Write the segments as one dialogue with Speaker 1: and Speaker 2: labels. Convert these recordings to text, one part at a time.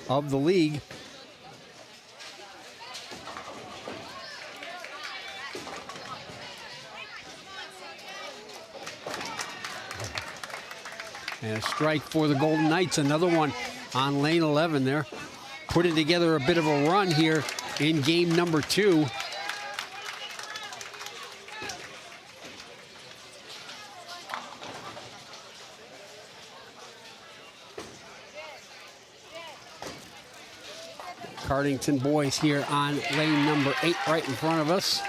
Speaker 1: of the league. And a strike for the Golden Knights, another one on lane 11 there. Putting together a bit of a run here in game number 2. Cardington boys here on lane number 8 right in front of us.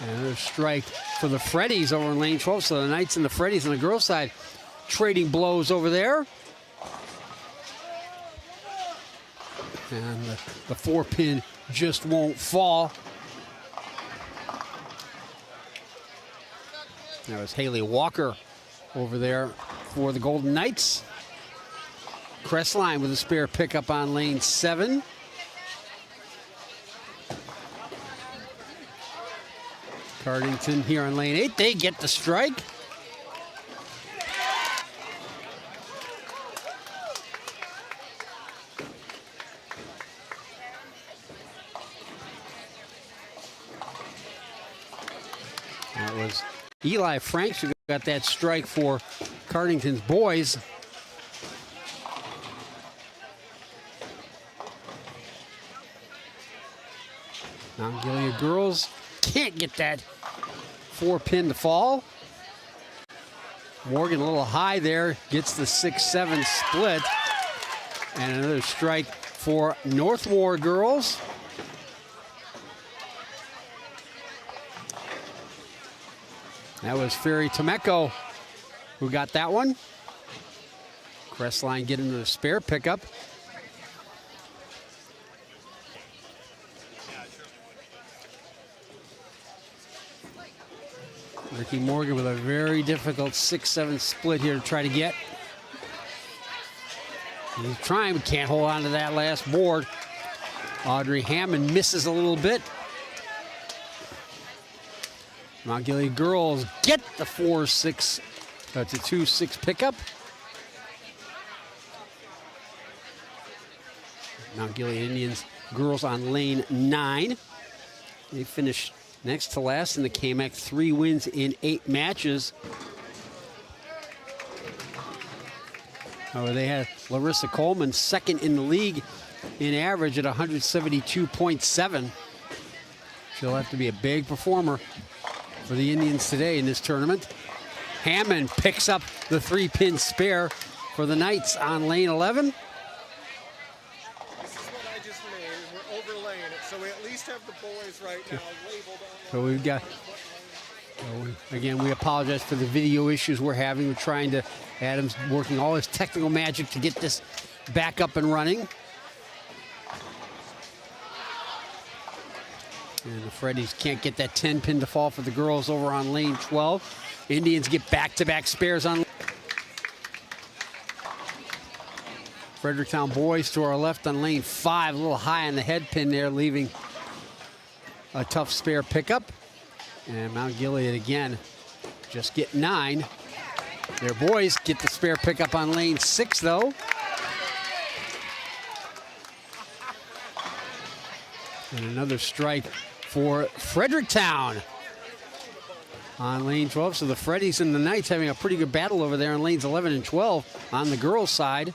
Speaker 1: And another strike for the Freddies over in lane 12. So the Knights and the Freddies on the girls' side trading blows over there. And the 4-pin just won't fall. That was Haley Walker over there for the Golden Knights. Crestline with a spare pickup on lane 7. Cardington here on lane 8. They get the strike. That was Eli Franks who got that strike for Cardington's boys. Now Gilead girls can't get that 4-pin to fall. Morgan a little high there, gets the 6-7 split. And another strike for Northmor girls. That was Ferry Tomeko who got that one. Crestline getting the spare pickup. Ricky Morgan with a very difficult 6-7 split here to try to get. He's trying, but can't hold on to that last board. Audrey Hammond misses a little bit. Mount Gilead girls get the 4-6 to 2-6 pickup. Mount Gilead Indians girls on lane 9. They finished next to last in the KMAC, 3 wins in 8 matches. Oh, they had Larissa Coleman second in the league in average at 172.7. She'll have to be a big performer for the Indians today in this tournament. Hammond picks up the 3-pin spare for the Knights on lane 11.
Speaker 2: This is what I just made. We're overlaying it, so we at least have the boys right now labeled on.
Speaker 1: So we've got, again, we apologize for the video issues we're having. We're trying to, Adam's working all his technical magic to get this back up and running. And the Freddies can't get that 10-pin to fall for the girls over on lane 12. Indians get back-to-back spares on. Fredericktown boys to our left on lane 5, a little high on the head pin there, leaving a tough spare pickup. And Mount Gilead again, just get 9. Their boys get the spare pickup on lane 6 though. And another strike for Fredericktown on lane 12. So the Freddies and the Knights having a pretty good battle over there on lanes 11 and 12 on the girls' side.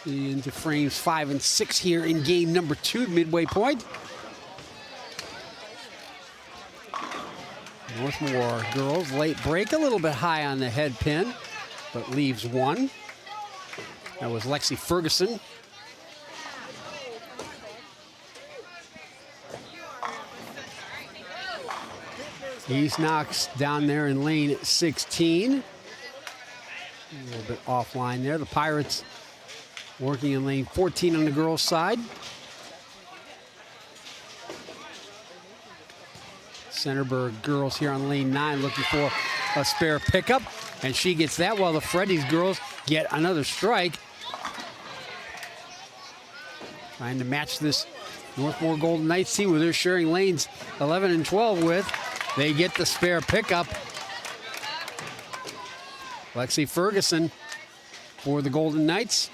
Speaker 1: Into frames 5 and 6 here in game number 2, midway point. Northmor girls, late break, a little bit high on the head pin, but leaves 1. That was Lexi Ferguson. He's Knox down there in lane 16. A little bit offline there. The Pirates working in lane 14 on the girls' side. Centerburg girls here on lane 9 looking for a spare pickup, and she gets that while the Freddies girls get another strike. Trying to match this Northmor Golden Knights team where they're sharing lanes 11 and 12 with. They get the spare pickup. Lexi Ferguson for the Golden Knights.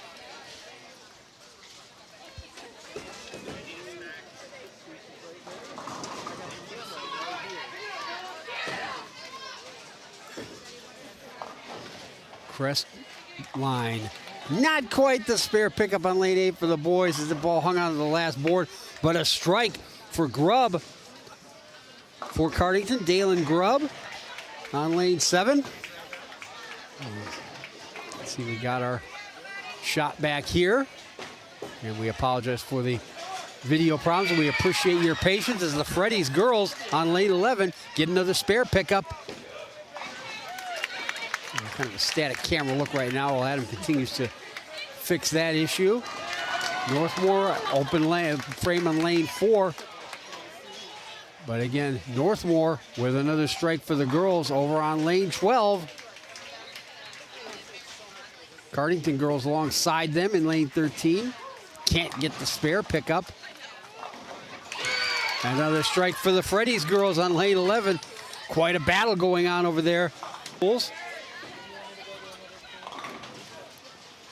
Speaker 1: Crestline. Not quite the spare pickup on lane 8 for the boys as the ball hung onto the last board, but a strike for Grubb. For Cardington, Dalen Grubb on lane 7. Let's see, we got our shot back here. And we apologize for the video problems. We appreciate your patience as the Freddy's girls on lane 11 get another spare pickup. Kind of a static camera look right now while Adam continues to fix that issue. Northmor open lane, frame on lane 4. But again, Northmor with another strike for the girls over on lane 12. Cardington girls alongside them in lane 13. Can't get the spare pickup. Another strike for the Freddy's girls on lane 11. Quite a battle going on over there.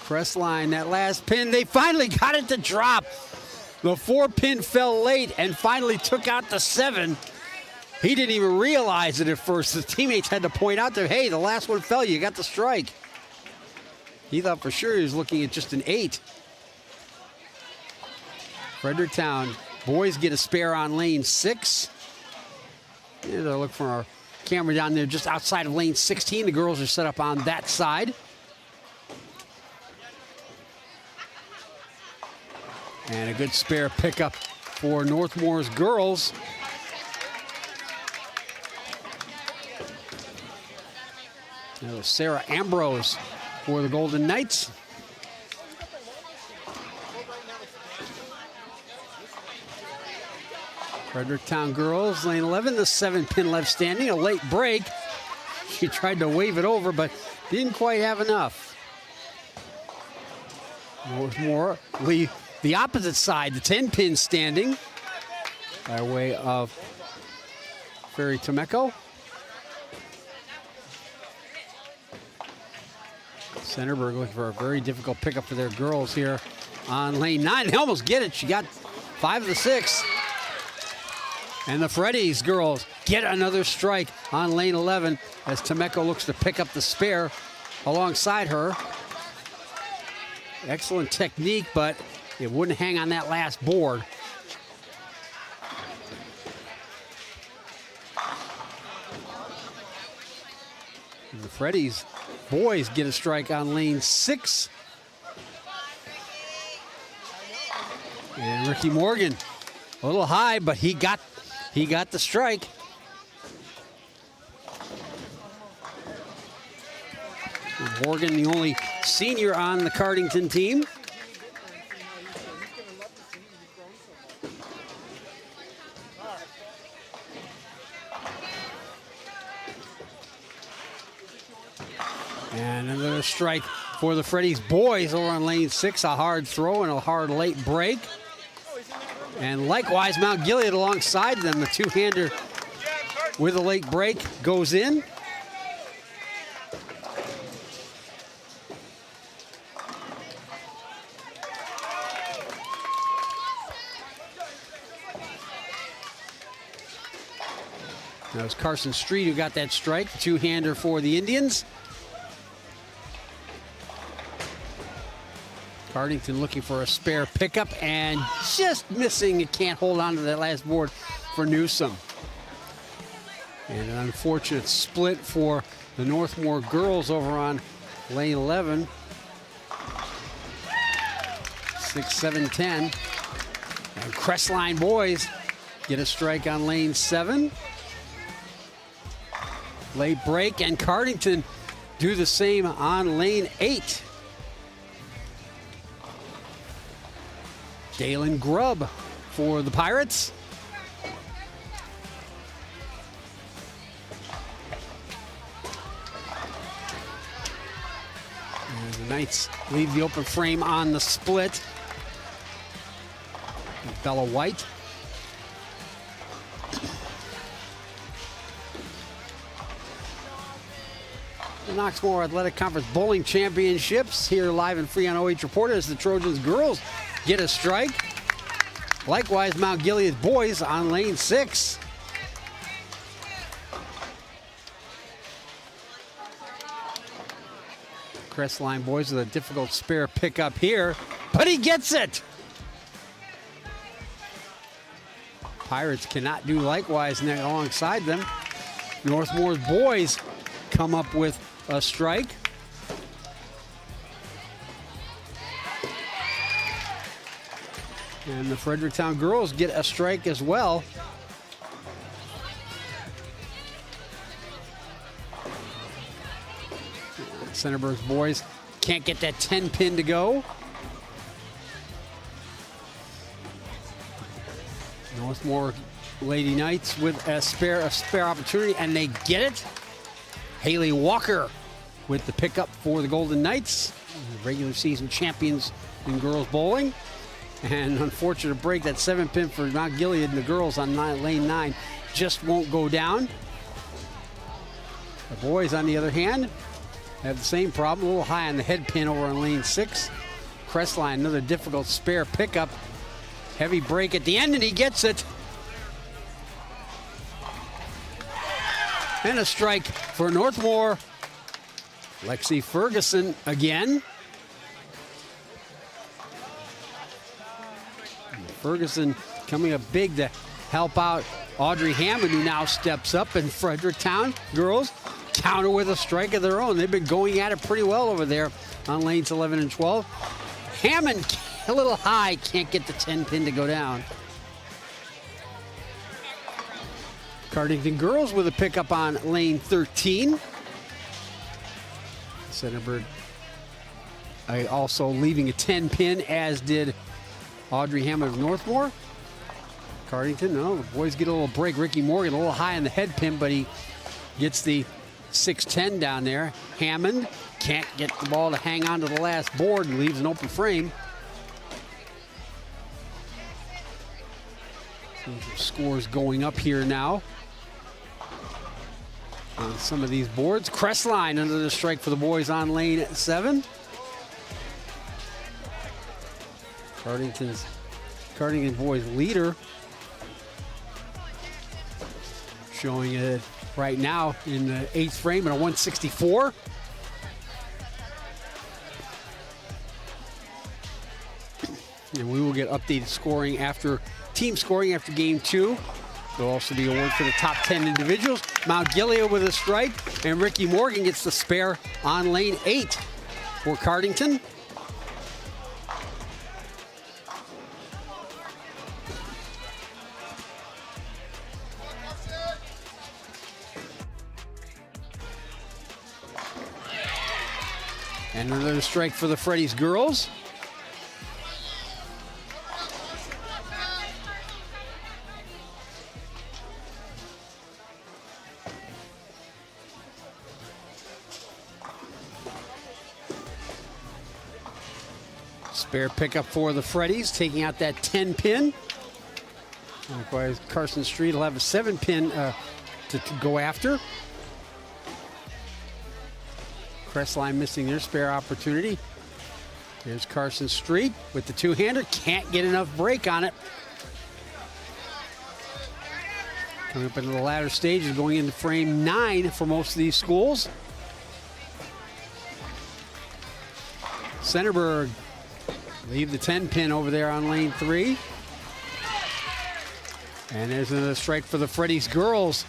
Speaker 1: Crestline, that last pin, they finally got it to drop. The 4-pin fell late and finally took out the 7. He didn't even realize it at first. His teammates had to point out to him, hey, the last one fell, you got the strike. He thought for sure he was looking at just an 8. Fredericktown boys get a spare on lane 6. Yeah, they'll look for our camera down there just outside of lane 16. The girls are set up on that side. And a good spare pickup for Northmore's girls. That was Sarah Ambrose for the Golden Knights. Fredericktown girls, lane 11, the 7-pin left standing, a late break. She tried to wave it over, but didn't quite have enough. Northmor leave the opposite side, the 10-pin standing by way of Ferry Tomeko. Centerburg looking for a very difficult pickup for their girls here on lane 9. They almost get it. She got 5 of the 6. And the Freddy's girls get another strike on lane 11 as Tomeko looks to pick up the spare alongside her. Excellent technique, but it wouldn't hang on that last board. And the Freddy's boys get a strike on lane 6. And Ricky Morgan, a little high, but he got the strike. Morgan, the only senior on the Cardington team. And another strike for the Freddy's boys over on lane 6. A hard throw and a hard late break. And likewise, Mount Gilead alongside them. The two-hander with a late break goes in. That was Carson Street who got that strike, two-hander for the Indians. Cardington looking for a spare pickup and just missing. It can't hold on to that last board for Newsom. And an unfortunate split for the Northmor girls over on lane 11. 6, 7, 10. And Crestline boys get a strike on lane 7. Late break, and Cardington do the same on lane 8. Dalen Grubb for the Pirates. And the Knights leave the open frame on the split. And Bella White. The Knoxmor Athletic Conference Bowling Championships here live and free on OH Reporter as the Trojans girls get a strike. Likewise, Mount Gilead boys on lane 6. Crestline boys with a difficult spare pickup here, but he gets it. Pirates cannot do likewise alongside them. Northmor's boys come up with a strike. And the Fredericktown girls get a strike as well. Centerburg's boys can't get that 10 pin to go. Northmor Lady Knights with a spare opportunity, and they get it. Haley Walker with the pickup for the Golden Knights, regular season champions in girls bowling. And unfortunate break, that 7 pin for Mount Gilead and the girls on lane 9 just won't go down. The boys, on the other hand, have the same problem, a little high on the head pin over on lane 6. Crestline, another difficult spare pickup. Heavy break at the end, and he gets it. And a strike for Northmor. Lexi Ferguson again. Ferguson coming up big to help out Audrey Hammond, who now steps up, and Fredericktown girls counter with a strike of their own. They've been going at it pretty well over there on lanes 11 and 12. Hammond a little high, can't get the 10 pin to go down. Cardington girls with a pickup on lane 13. Centerburg also leaving a 10 pin, as did Audrey Hammond of Northmor. Cardington, no, the boys get a little break. Ricky Morgan a little high on the head pin, but he gets the 6-10 down there. Hammond can't get the ball to hang on to the last board and leaves an open frame. Some scores going up here now on some of these boards. Crestline under the strike for the boys on lane 7. Cardington boys leader showing it right now in the 8th frame at a 164. And we will get updated scoring team scoring after game 2. There'll also be award for the top 10 individuals. Mount Gilead with a strike, and Ricky Morgan gets the spare on lane 8 for Cardington. And another strike for the Freddy's girls. Spare pickup for the Freddies, taking out that 10 pin. Likewise, Carson Street will have a 7 pin to go after. Crestline missing their spare opportunity. Here's Carson Street with the two-hander. Can't get enough break on it. Coming up into the latter stages, going into frame 9 for most of these schools. Centerburg leave the 10 pin over there on lane 3. And there's another strike for the Freddy's girls.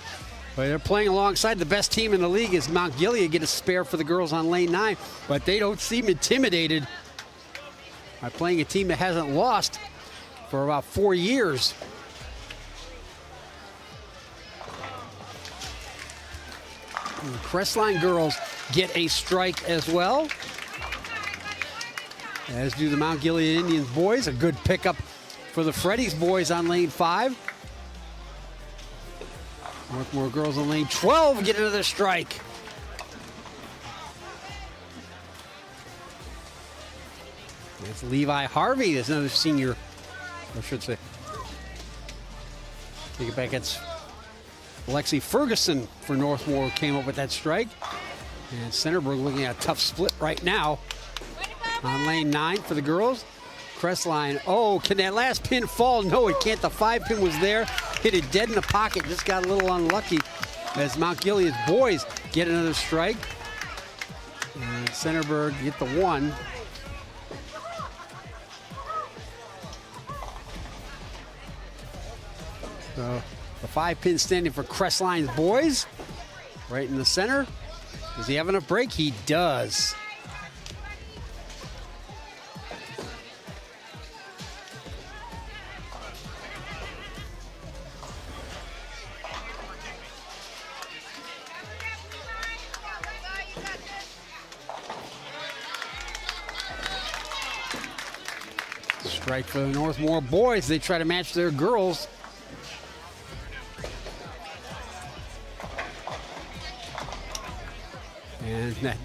Speaker 1: But they're playing alongside the best team in the league as Mount Gilead get a spare for the girls on lane 9. But they don't seem intimidated by playing a team that hasn't lost for about 4 years. And the Crestline girls get a strike as well, as do the Mount Gilead Indians boys. A good pickup for the Freddy's boys on lane 5. Northmor girls on lane 12 get another strike. It's Levi Harvey. There's another senior, I should say. Take it back. It's Lexi Ferguson for Northmor came up with that strike. And Centerburg looking at a tough split right now. On lane 9 for the girls. Crestline, oh, can that last pin fall? No, it can't. The 5 pin was there. Hit it dead in the pocket. Just got a little unlucky as Mount Gilead's boys get another strike. And Centerburg get the 1. So the 5 pin standing for Crestline's boys. Right in the center. Does he have enough break? He does. Strike for the Northmor boys. They try to match their girls. And that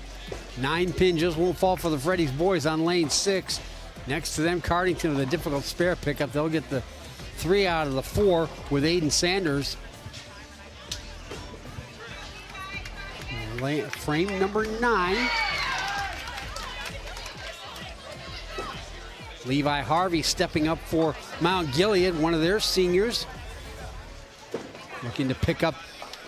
Speaker 1: 9 pin just won't fall for the Freddy's boys on lane 6. Next to them, Cardington with a difficult spare pickup. They'll get the 3 out of the 4 with Aiden Sanders. Frame number 9. Levi Harvey stepping up for Mount Gilead, one of their seniors. Looking to pick up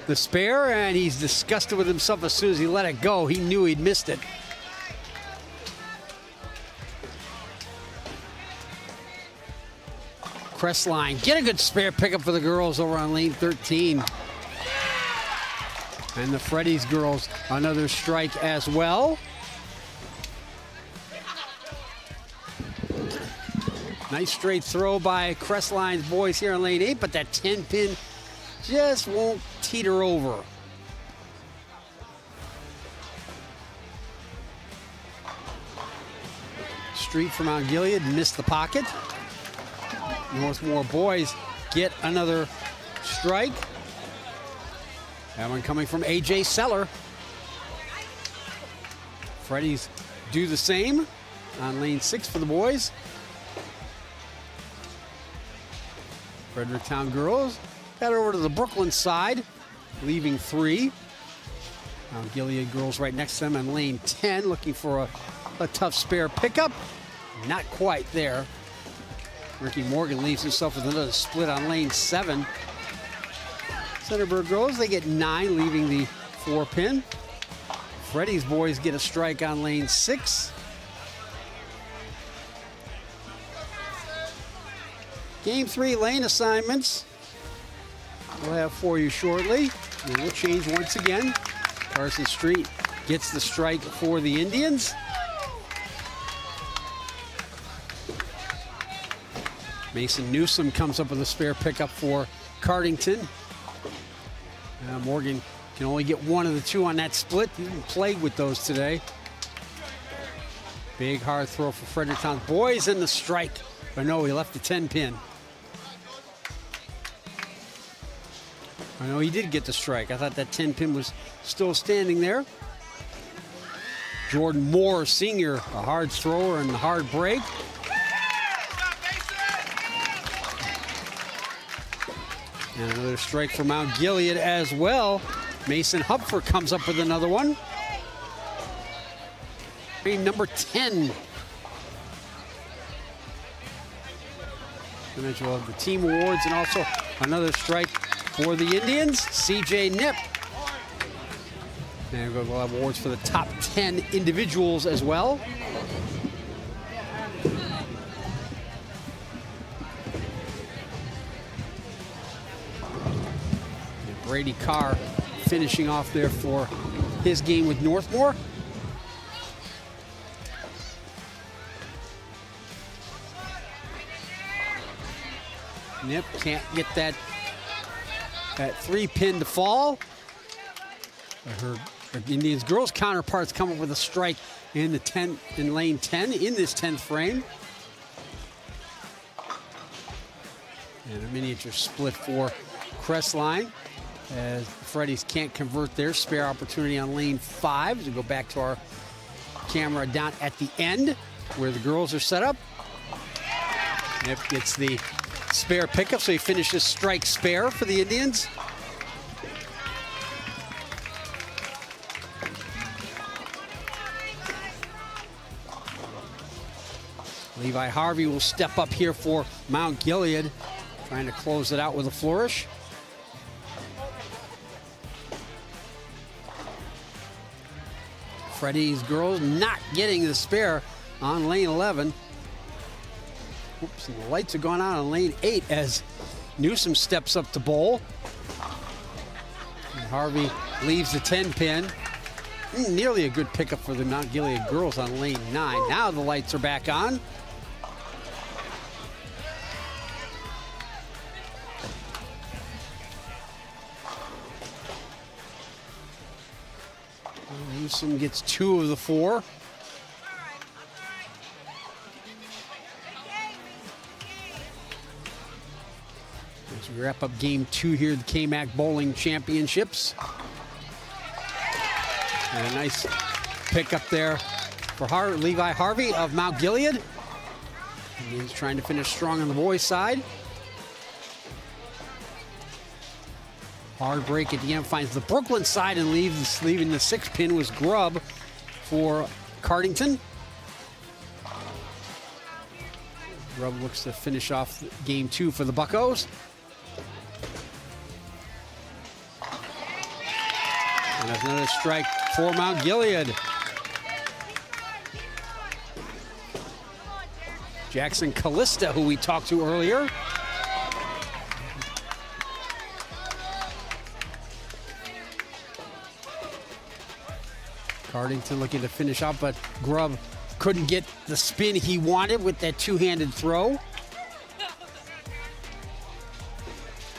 Speaker 1: the spare, and he's disgusted with himself as soon as he let it go. He knew he'd missed it. Crestline, get a good spare pickup for the girls over on lane 13. And the Freddy's girls, another strike as well. Nice straight throw by Crestline's boys here on lane 8, but that 10 pin just won't teeter over. Street from Mount Gilead missed the pocket. Northmor boys get another strike. That one coming from AJ Seller. Freddy's do the same on lane 6 for the boys. Fredericktown girls got over to the Brooklyn side, leaving 3. Mount Gilead girls right next to them on lane 10, looking for a tough spare pickup. Not quite there. Ricky Morgan leaves himself with another split on lane 7. Centerburg girls, they get 9, leaving the 4 pin. Freddy's boys get a strike on lane 6. Game 3 lane assignments we'll have for you shortly. And we'll change once again. Carson Street gets the strike for the Indians. Mason Newsom comes up with a spare pickup for Cardington. Morgan can only get 1 of the 2 on that split. He's been plagued with those today. Big hard throw for Fredericktown boys, and the strike. But no, he left the 10 pin. I know he did get the strike. I thought that 10 pin was still standing there. Jordan Moore, senior, a hard thrower and a hard break. And another strike for Mount Gilead as well. Mason Hupfer comes up with another one. Number 10. And then we'll have the team awards and also another strike for the Indians. CJ Nip. And we'll have awards for the top 10 individuals as well. And Brady Carr finishing off there for his game with Northmor. Nip can't get that 3 pin to fall. Her Indians girls counterparts come up with a strike in lane 10 in this 10th frame. And a miniature split for Crestline as the Freddies can't convert their spare opportunity on lane 5. To go back to our camera down at the end where the girls are set up. Nip gets the spare pickup, so he finishes strike spare for the Indians. Levi Harvey will step up here for Mount Gilead, trying to close it out with a flourish. Freddie's girls not getting the spare on lane 11. Oops, and the lights are going out on lane 8 as Newsom steps up to bowl. And Harvey leaves the 10 pin. Nearly a good pickup for the Mount Gilead girls on lane 9. Now the lights are back on. Newsom gets 2 of the 4. As we wrap up game 2 here at the KMAC Bowling Championships. And a nice pickup there for Levi Harvey of Mount Gilead. And he's trying to finish strong on the boys' side. Hard break at the end, finds the Brooklyn side and leaving the 6 pin was Grubb for Cardington. Grubb looks to finish off game 2 for the Buccos. And that's another strike for Mount Gilead. Jackson Callista, who we talked to earlier. Cardington looking to finish up, but Grubb couldn't get the spin he wanted with that two-handed throw.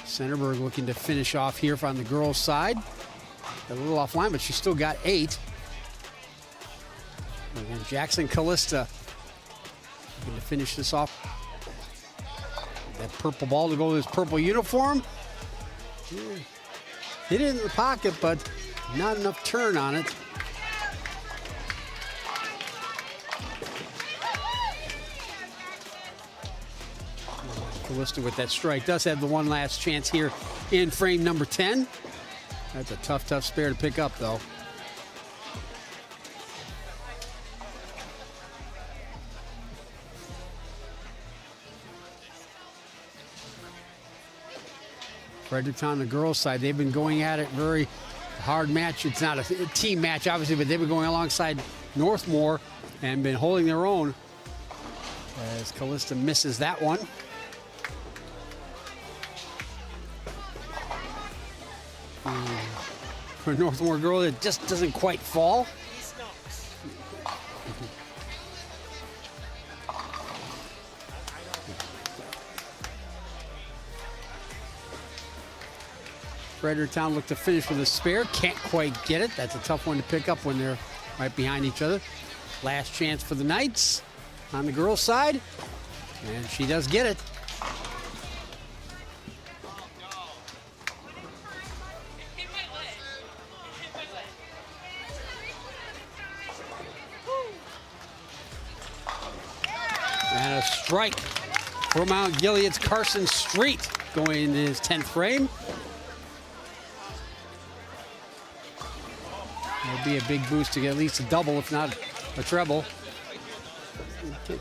Speaker 1: Centerburg looking to finish off here on the girls' side. A little offline, but she still got 8. Again, Jackson Callista looking to finish this off. That purple ball to go with his purple uniform. Hit it in the pocket, but not enough turn on it. Callista with that strike does have the one last chance here in frame number 10. That's a tough spare to pick up, though. Fredericktown, the girls' side, they've been going at it very hard match. It's not a team match, obviously, but they've been going alongside Northmor and been holding their own as Callista misses that one. For Northmor girl, it just doesn't quite fall. Fredericktown looked to finish with a spare. Can't quite get it. That's a tough one to pick up when they're right behind each other. Last chance for the Knights on the girls' side. And she does get it. And a strike for Mount Gilead's Carson Street going into his 10th frame. It'll be a big boost to get at least a double, if not a treble. Okay.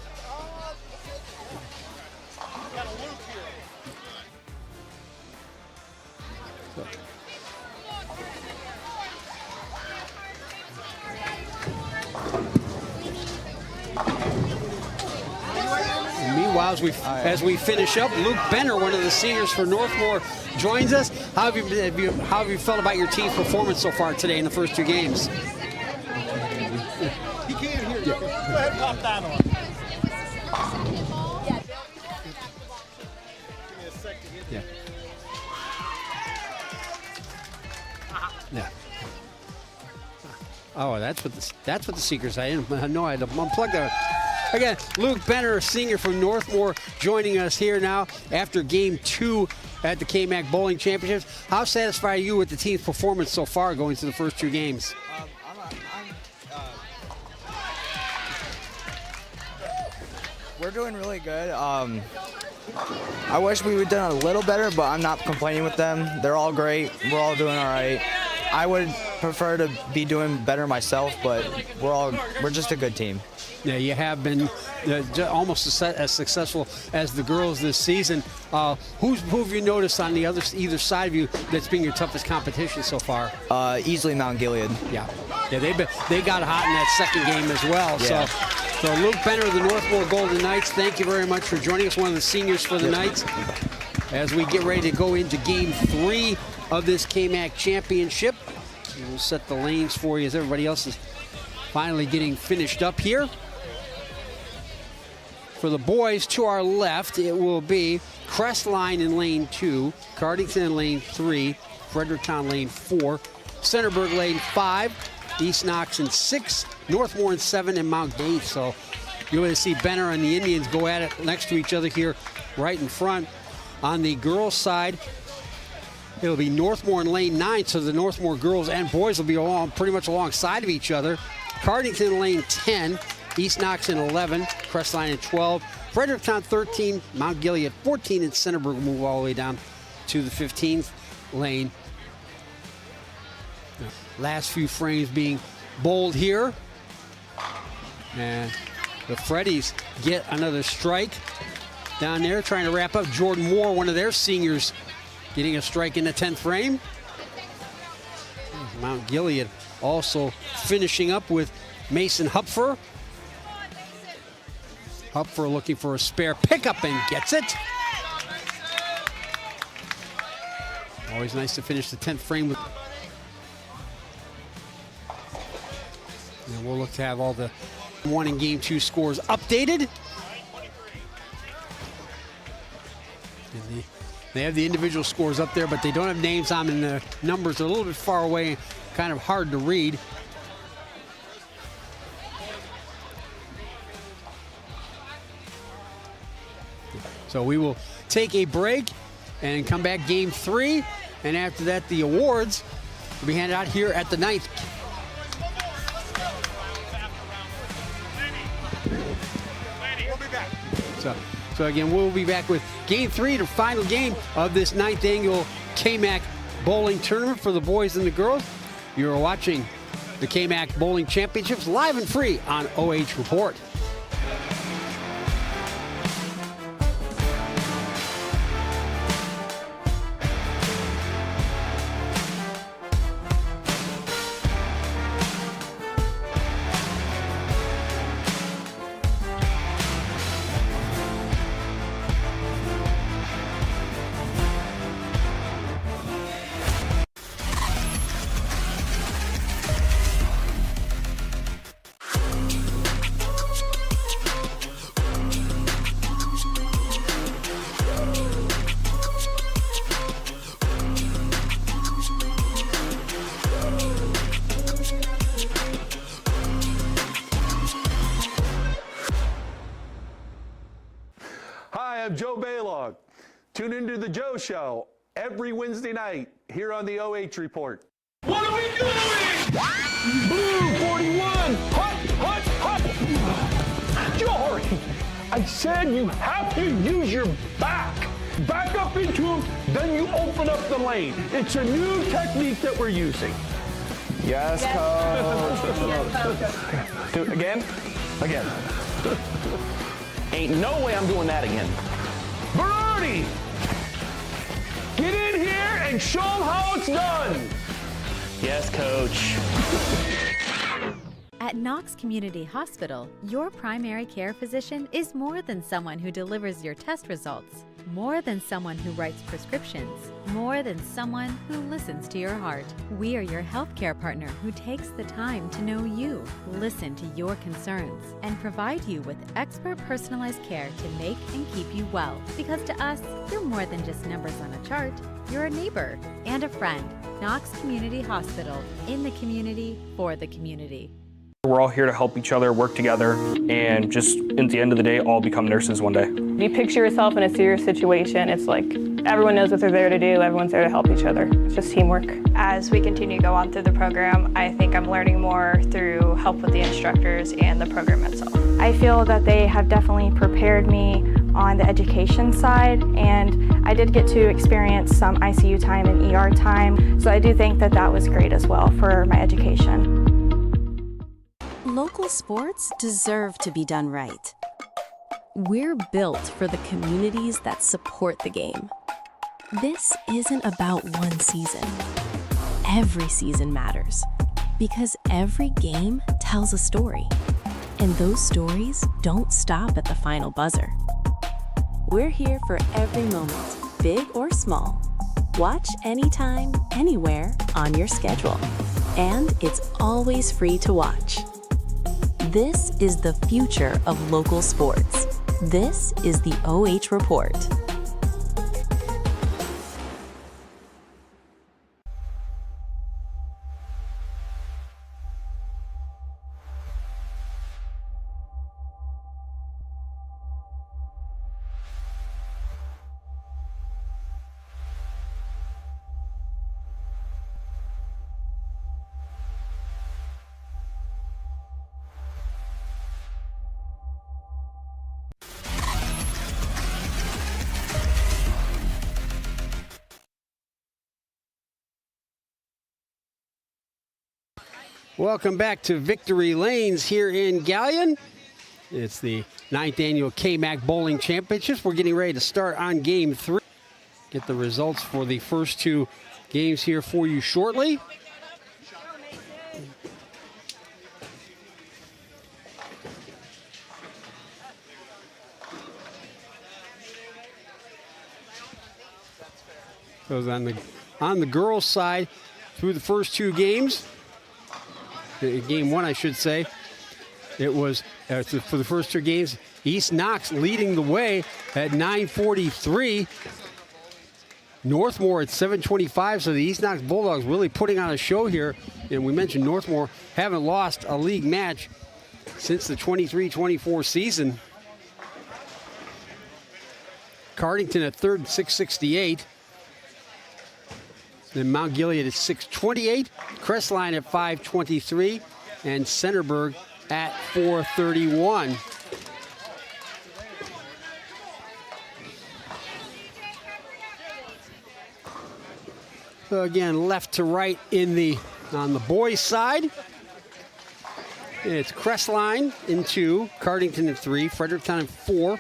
Speaker 1: Meanwhile, as we finish up, Luke Benner, one of the seniors for Northmor, joins us. How have you felt about your team's performance so far today in the first 2 games?
Speaker 2: He can't hear you. Go ahead and pop that on. Give me a sec to get
Speaker 1: Yeah. Oh, that's what the secret's. I didn't know I had to unplug that. Again, Luke Benner, a senior from Northmor, joining us here now after game 2 at the KMAC Bowling Championships. How satisfied are you with the team's performance so far going to the first 2 games?
Speaker 3: We're doing really good. I wish we would have done a little better, but I'm not complaining with them. They're all great. We're all doing all right. I would prefer to be doing better myself, but we're just a good team.
Speaker 1: Yeah, you have been almost as successful as the girls this season. Who have you noticed on the either side of you that's been your toughest competition so far?
Speaker 3: Easily Mount Gilead.
Speaker 1: Yeah, they got hot in that second game as well.
Speaker 3: Yeah.
Speaker 1: So Luke Benner of the Northmor Golden Knights, thank you very much for joining us, one of the seniors for the Knights, as we get ready to go into Game 3 of this KMAC championship. We'll set the lanes for you as everybody else is finally getting finished up here. For the boys, to our left, it will be Crestline in lane 2, Cardington in lane 3, Fredericktown lane 4, Centerburg lane 5, East Knox in 6, Northmor in 7, and Mount Dave. So you're going to see Benner and the Indians go at it next to each other here right in front. On the girls' side, it'll be Northmor in lane 9, so the Northmor girls and boys will be pretty much alongside of each other. Cardington in lane 10, East Knox in 11, Crestline in 12, Fredericktown 13, Mount Gilead 14, and Centerburg will move all the way down to the 15th lane. Last few frames being bowled here. And the Freddies get another strike down there, trying to wrap up. Jordan Moore, one of their seniors, getting a strike in the 10th frame. Mount Gilead also finishing up with Mason Hupfer. Hupfer looking for a spare pickup and gets it. Always nice to finish the 10th frame with. And we'll look to have all the 1 and Game 2 scores updated. And they have the individual scores up there, but they don't have names on them, and the numbers are a little bit far away, kind of hard to read. So we will take a break and come back Game 3, and after that the awards will be handed out here at the 9th. So again, we'll be back with Game 3, the final game of this 9th annual KMAC Bowling Tournament for the boys and the girls. You're watching the KMAC Bowling Championships live and free on OH Report.
Speaker 4: Hi, I'm Joe Baylog. Tune into The Joe Show every Wednesday night here on the OH Report.
Speaker 5: What are we doing? Blue 41! Hut, hut, hut! Jory, I said you have to use your back. Back up into him, then you open up the lane. It's a new technique that we're using.
Speaker 3: Yes, coach.
Speaker 5: Do it again? Again. Ain't no way I'm doing that again. Berardi! Get in here and show them how it's done. Yes, coach.
Speaker 6: At Knox Community Hospital, your primary care physician is more than someone who delivers your test results, more than someone who writes prescriptions, more than someone who listens to your heart. We are your healthcare partner who takes the time to know you, listen to your concerns, and provide you with expert personalized care to make and keep you well. Because to us, you're more than just numbers on a chart. You're a neighbor and a friend. Knox Community Hospital, in the community, for the community.
Speaker 7: We're all here to help each other, work together, and just at the end of the day, all become nurses one day.
Speaker 8: You picture yourself in a serious situation, it's like everyone knows what they're there to do, everyone's there to help each other. It's just teamwork.
Speaker 9: As we continue to go on through the program, I think I'm learning more through help with the instructors and the program itself.
Speaker 10: I feel that they have definitely prepared me
Speaker 9: on the education side, and I did get to experience some ICU time and ER time, so I do think that that was great as well for my education.
Speaker 10: Local sports deserve to be done right. We're built for the communities that support the game. This isn't about one season. Every season matters, because every game tells a story, and those stories don't stop at the final buzzer. We're here for every moment, big or small. Watch anytime, anywhere, on your schedule. And it's always free to watch. This is the future of local sports. This is the OH Report.
Speaker 1: Welcome back to Victory Lanes here in Galion. It's the 9th annual KMAC Bowling Championships. We're getting ready to start on Game 3. Get the results for the first two games here for you shortly. Goes on the girls' side through the first two games. Game one, I should say. It was, for the first two games, East Knox leading the way at 9:43. Northmor at 7:25, so the East Knox Bulldogs really putting on a show here. And we mentioned Northmor haven't lost a league match since the 23-24 season. Cardington at third, 6:68. Then Mount Gilead at 6:28, Crestline at 5:23, and Centerburg at 4:31. So again, left to right on the boys' side. It's Crestline in 2, Cardington in 3, Fredericktown in 4,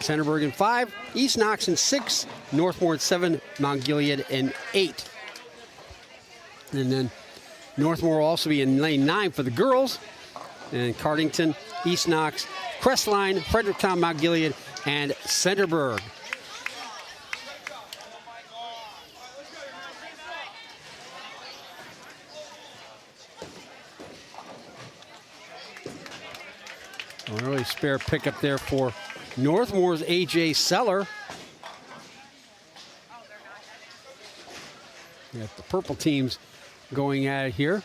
Speaker 1: Centerburg in 5, East Knox in 6, Northmor in 7, Mount Gilead in 8. And then Northmor will also be in lane 9 for the girls. And Cardington, East Knox, Crestline, Fredericktown, Mount Gilead, and Centerburg. An early spare pickup there for Northmor's A.J. Seller. We got the purple teams going at it here.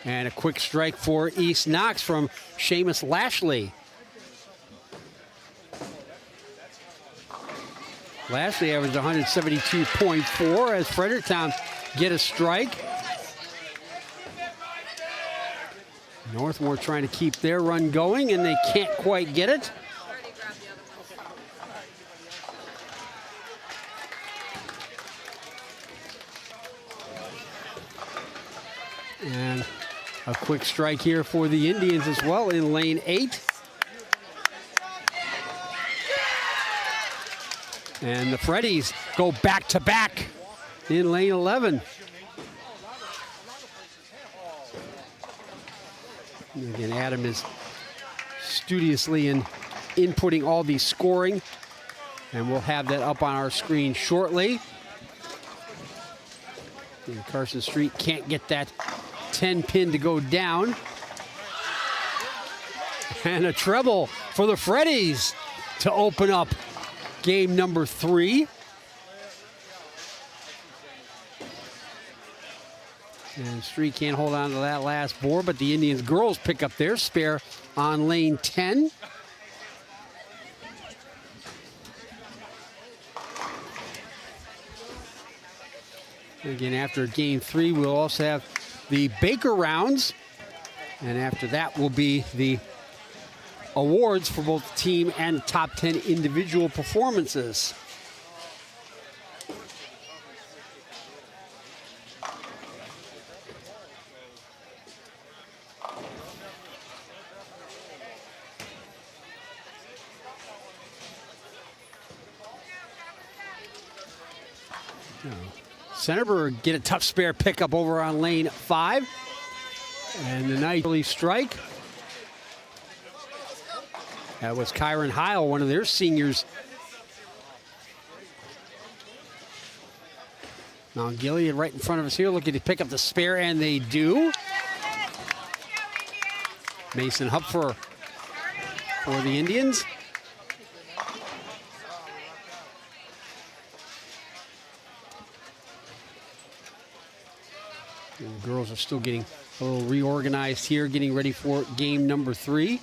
Speaker 1: And a quick strike for East Knox from Seamus Lashley. Lashley averaged 172.4 as Fredericktown get a strike. Northmor trying to keep their run going, and they can't quite get it. And a quick strike here for the Indians as well in lane 8. And the Freddies go back-to-back in lane 11. And again, Adam is studiously inputting all the scoring, and we'll have that up on our screen shortly. And Carson Street can't get that 10 pin to go down. And a treble for the Freddies to open up game number 3. And Street can't hold on to that last board, but the Indians girls pick up their spare on lane 10. Again, after game 3, we'll also have the Baker rounds. And after that will be the awards for both team and top 10 individual performances. Centerburg get a tough spare pickup over on lane 5. And the nice early strike. That was Kyron Heil, one of their seniors. Now Gilead right in front of us here, looking to pick up the spare, and they do. Mason Hupfer for the Indians. And the girls are still getting a little reorganized here, getting ready for game number 3.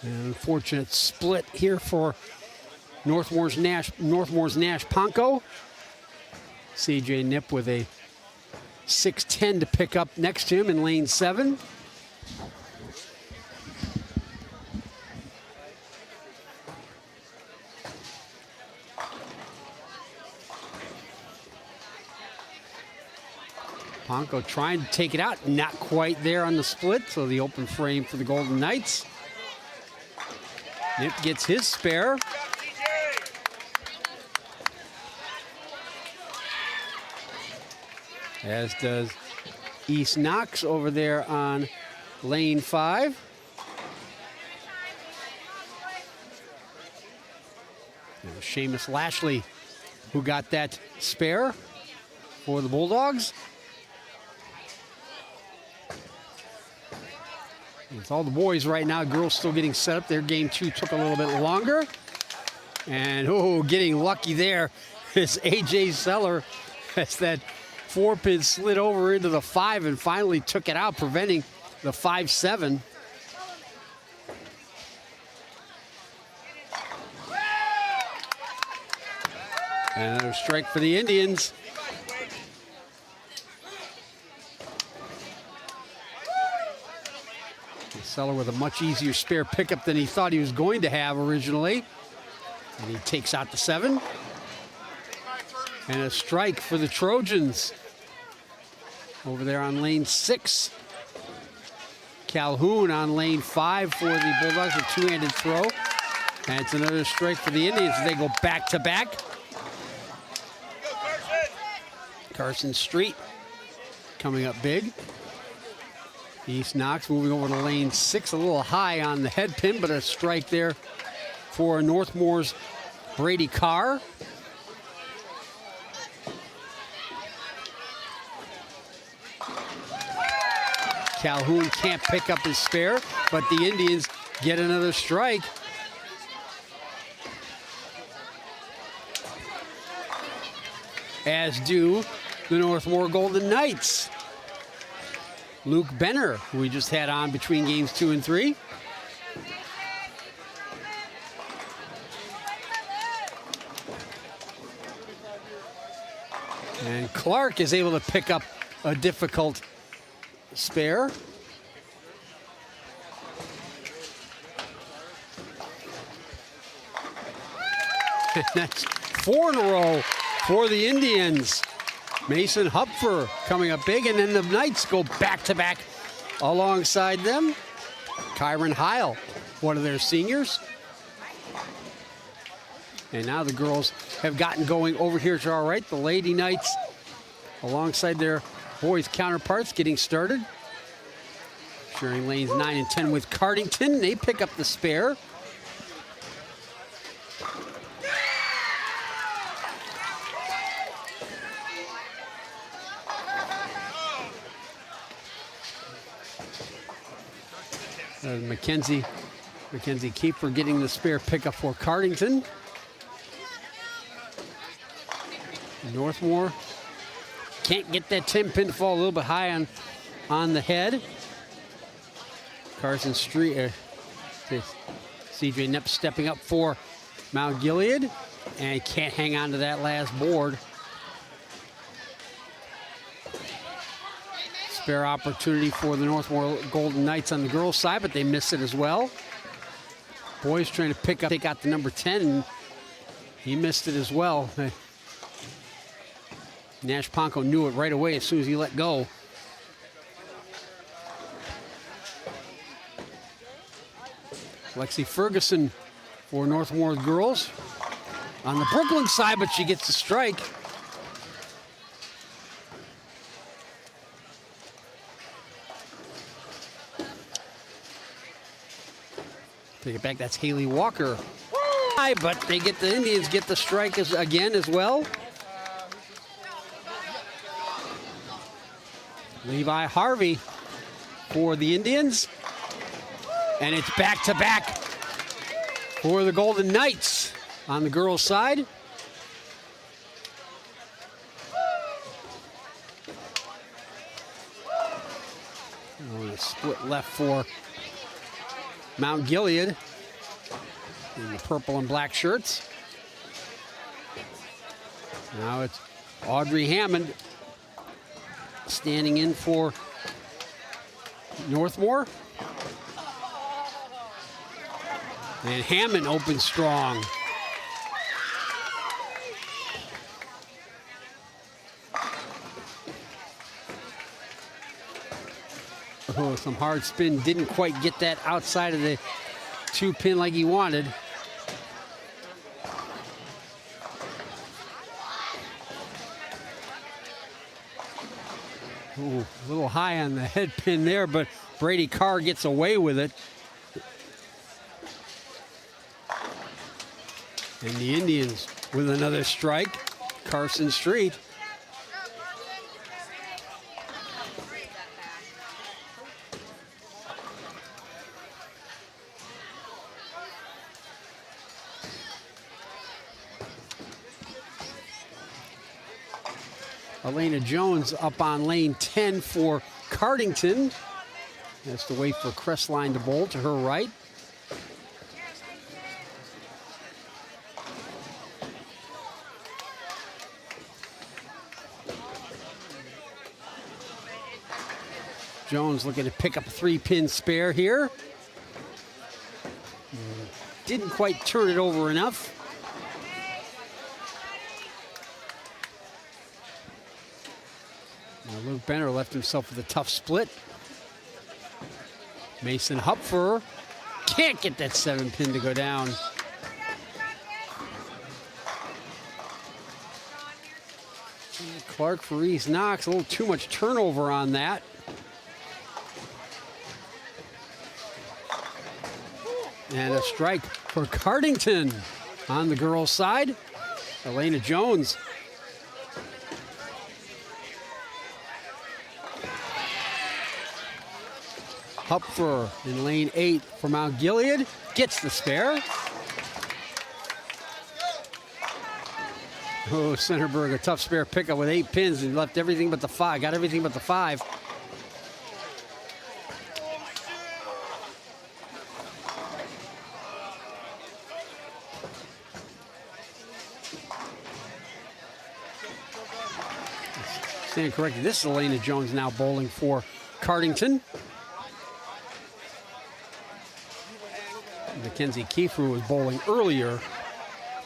Speaker 1: An unfortunate split here for Northmore's Nash Ponko. CJ Nip with a 6'10" to pick up next to him in lane 7. Ponko trying to take it out, not quite there on the split, so the open frame for the Golden Knights. Nip gets his spare. As does East Knox over there on lane 5. And Seamus Lashley, who got that spare for the Bulldogs. It's all the boys right now. Girls still getting set up. Their game 2 took a little bit longer. And, getting lucky there is A.J. Seller as that 4-pin slid over into the 5 and finally took it out, preventing the 5-7. And another strike for the Indians. Seller with a much easier spare pickup than he thought he was going to have originally. And he takes out the 7. And a strike for the Trojans. Over there on lane 6. Calhoun on lane 5 for the Bulldogs, a two-handed throw. And it's another strike for the Indians as they go back-to-back. Carson Street coming up big. East Knox moving over to lane 6, a little high on the head pin, but a strike there for Northmore's Brady Carr. Calhoun can't pick up his spare, but the Indians get another strike. As do the Northmore Golden Knights. Luke Benner, who we just had on between games 2 and 3. And Clark is able to pick up a difficult spare. And that's 4 in a row for the Indians. Mason Hupfer coming up big, and then the Knights go back-to-back alongside them. Kyron Heil, one of their seniors. And now the girls have gotten going over here to our right. The Lady Knights alongside their boys' counterparts getting started. Sharing lanes 9 and 10 with Cardington. They pick up the spare. Mackenzie Keeper getting the spare pickup for Cardington. Northmore can't get that 10 pin to fall a little bit high on the head. Carson Street, CJ Knipp stepping up for Mount Gilead, and can't hang on to that last board. Spare opportunity for the Northmor Golden Knights on the girls' side, but they miss it as well. Boys trying to take out the number 10, and he missed it as well. Nash Ponko knew it right away as soon as he let go. Lexi Ferguson for Northmor girls on the Brooklyn side, but she gets the strike. Take it back, that's Haley Walker. But they get the Indians get the strike again as well. Levi Harvey for the Indians. And it's back-to-back for the Golden Knights on the girls' side. Oh, a split left for Mount Gilead in the purple and black shirts. Now it's Audrey Hammond standing in for Northmor. And Hammond opens strong. Oh, some hard spin. Didn't quite get that outside of the 2-pin like he wanted. Ooh, a little high on the head pin there, but Brady Carr gets away with it. And the Indians with another strike. Carson Street. Elena Jones up on lane 10 for Cardington. Has to wait for Crestline to bowl to her right. Jones looking to pick up a 3-pin spare here. Didn't quite turn it over enough. Now Luke Benner left himself with a tough split. Mason Hupfer can't get that 7-pin to go down. Clark for East Knox, a little too much turnover on that. And a strike for Cardington on the girls' side. Elena Jones. Hupfer in lane 8 for Mount Gilead. Gets the spare. Oh, Centerburg, a tough spare pickup with 8 pins and left everything but the 5. Got everything but the 5. Stand corrected. This is Elena Jones now bowling for Cardington. Mackenzie Kiefer was bowling earlier,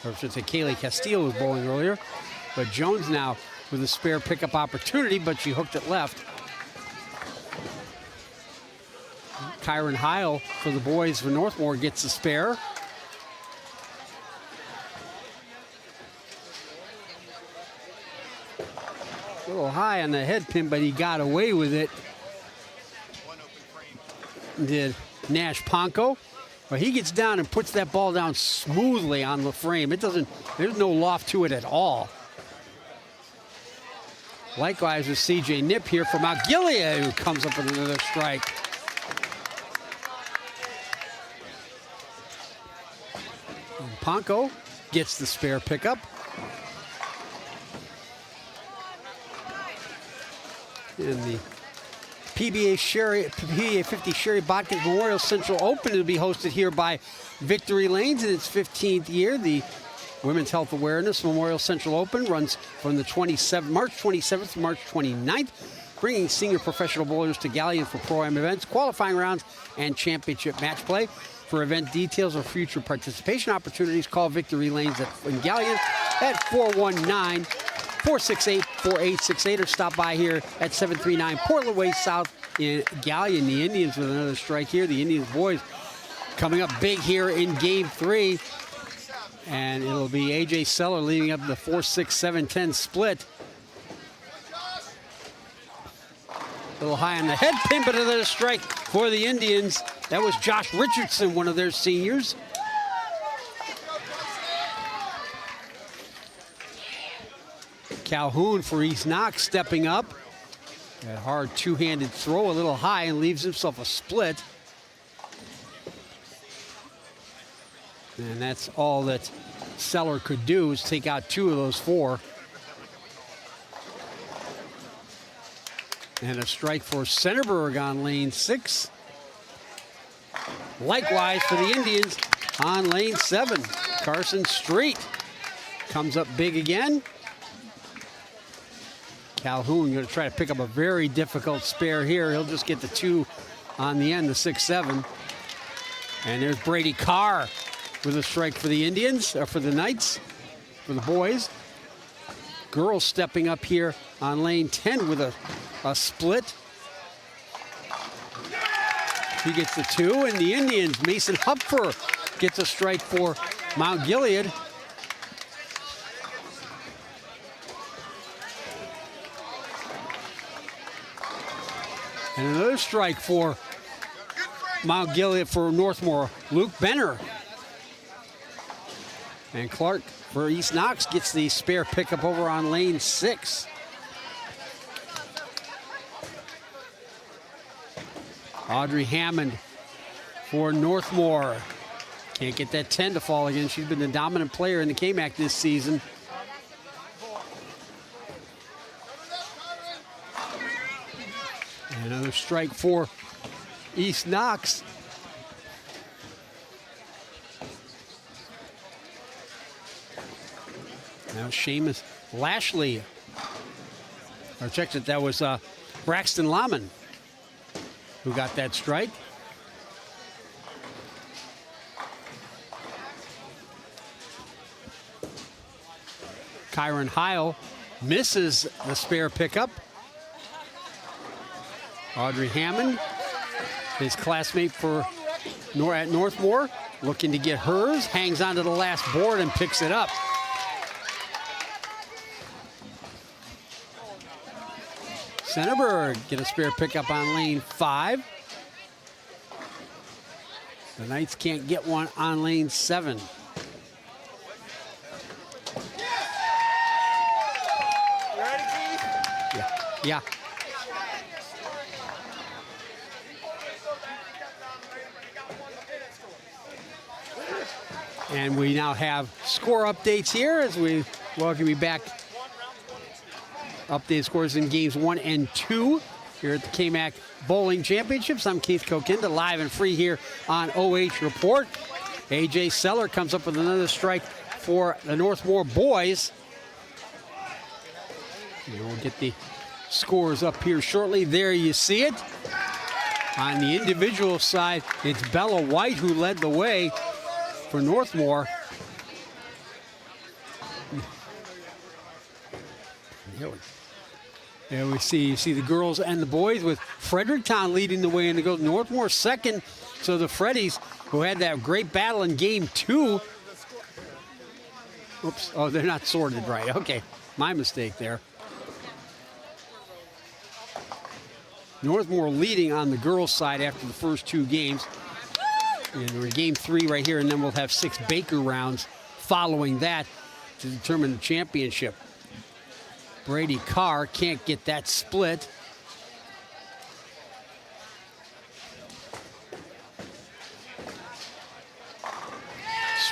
Speaker 1: or I should say Kaylee Castile was bowling earlier. But Jones now with a spare pickup opportunity, but she hooked it left. Kyron Heil for the boys for Northmor gets the spare. A little high on the head pin, but he got away with it. Did Nash Ponko. But he gets down and puts that ball down smoothly on the frame. It doesn't, there's no loft to it at all. Likewise with CJ Knipp here from Mount Gilead, who comes up with another strike. And Ponko gets the spare pickup. in the PBA 50 Sherry Botkins Memorial Central Open. It'll be hosted here by Victory Lanes in its 15th year. The Women's Health Awareness Memorial Central Open runs from the March 27th to March 29th, bringing senior professional bowlers to Galion for Pro-Am events, qualifying rounds, and championship match play. For event details or future participation opportunities, call Victory Lanes in Galion at 419-468-4868 or stop by here at 739 Portland Way South in Galion. The Indians with another strike here. The Indians boys coming up big here in game 3. And it'll be A.J. Seller leading up the 4-6-7-10 split. A little high on the head pin, but another strike for the Indians. That was Josh Richardson, one of their seniors. Calhoun for East Knox stepping up. That hard two-handed throw a little high and leaves himself a split. And that's all that Seller could do, is take out 2 of those 4. And a strike for Centerburg on lane 6. Likewise for the Indians on lane 7. Carson Street comes up big again. Calhoun going to try to pick up a very difficult spare here. He'll just get the 2 on the end, the 6-7. And there's Brady Carr with a strike for the Indians, or for the Knights, for the boys. Girls stepping up here on lane 10 with a split. He gets the 2, and the Indians, Mason Hupfer gets a strike for Mount Gilead. And another strike for Mount Gilead for Northmor, Luke Benner. And Clark for East Knox gets the spare pickup over on lane 6. Audrey Hammond for Northmor. Can't get that 10 to fall again. She's been the dominant player in the KMAC this season. And another strike for East Knox. Now Seamus Lashley. Or checked it, that was Braxton Lahman who got that strike. Kyron Heil misses the spare pickup. Audrey Hammond, his classmate at Northmor, looking to get hers, hangs onto the last board and picks it up. Centerburg get a spare pickup on lane 5. The Knights can't get one on lane 7.
Speaker 2: Ready, Keith?
Speaker 1: Yeah. And we now have score updates here as we welcome you back. Updated scores in games 1 and 2 here at the KMAC Bowling Championships. I'm Keith Kokinda, live and free here on OH Report. A.J. Seller comes up with another strike for the Northmor boys. And we'll get the scores up here shortly. There you see it. On the individual side, it's Bella White who led the way for Northmor. There we see the girls and the boys with Fredericktown leading the way, and it goes Northmor second. So the Freddies, who had that great battle in game 2. Oops, oh, they're not sorted right. Okay, my mistake there. Northmor leading on the girls' side after the first 2 games. And we're in game 3 right here, and then we'll have 6 Baker rounds following that to determine the championship. Brady Carr can't get that split.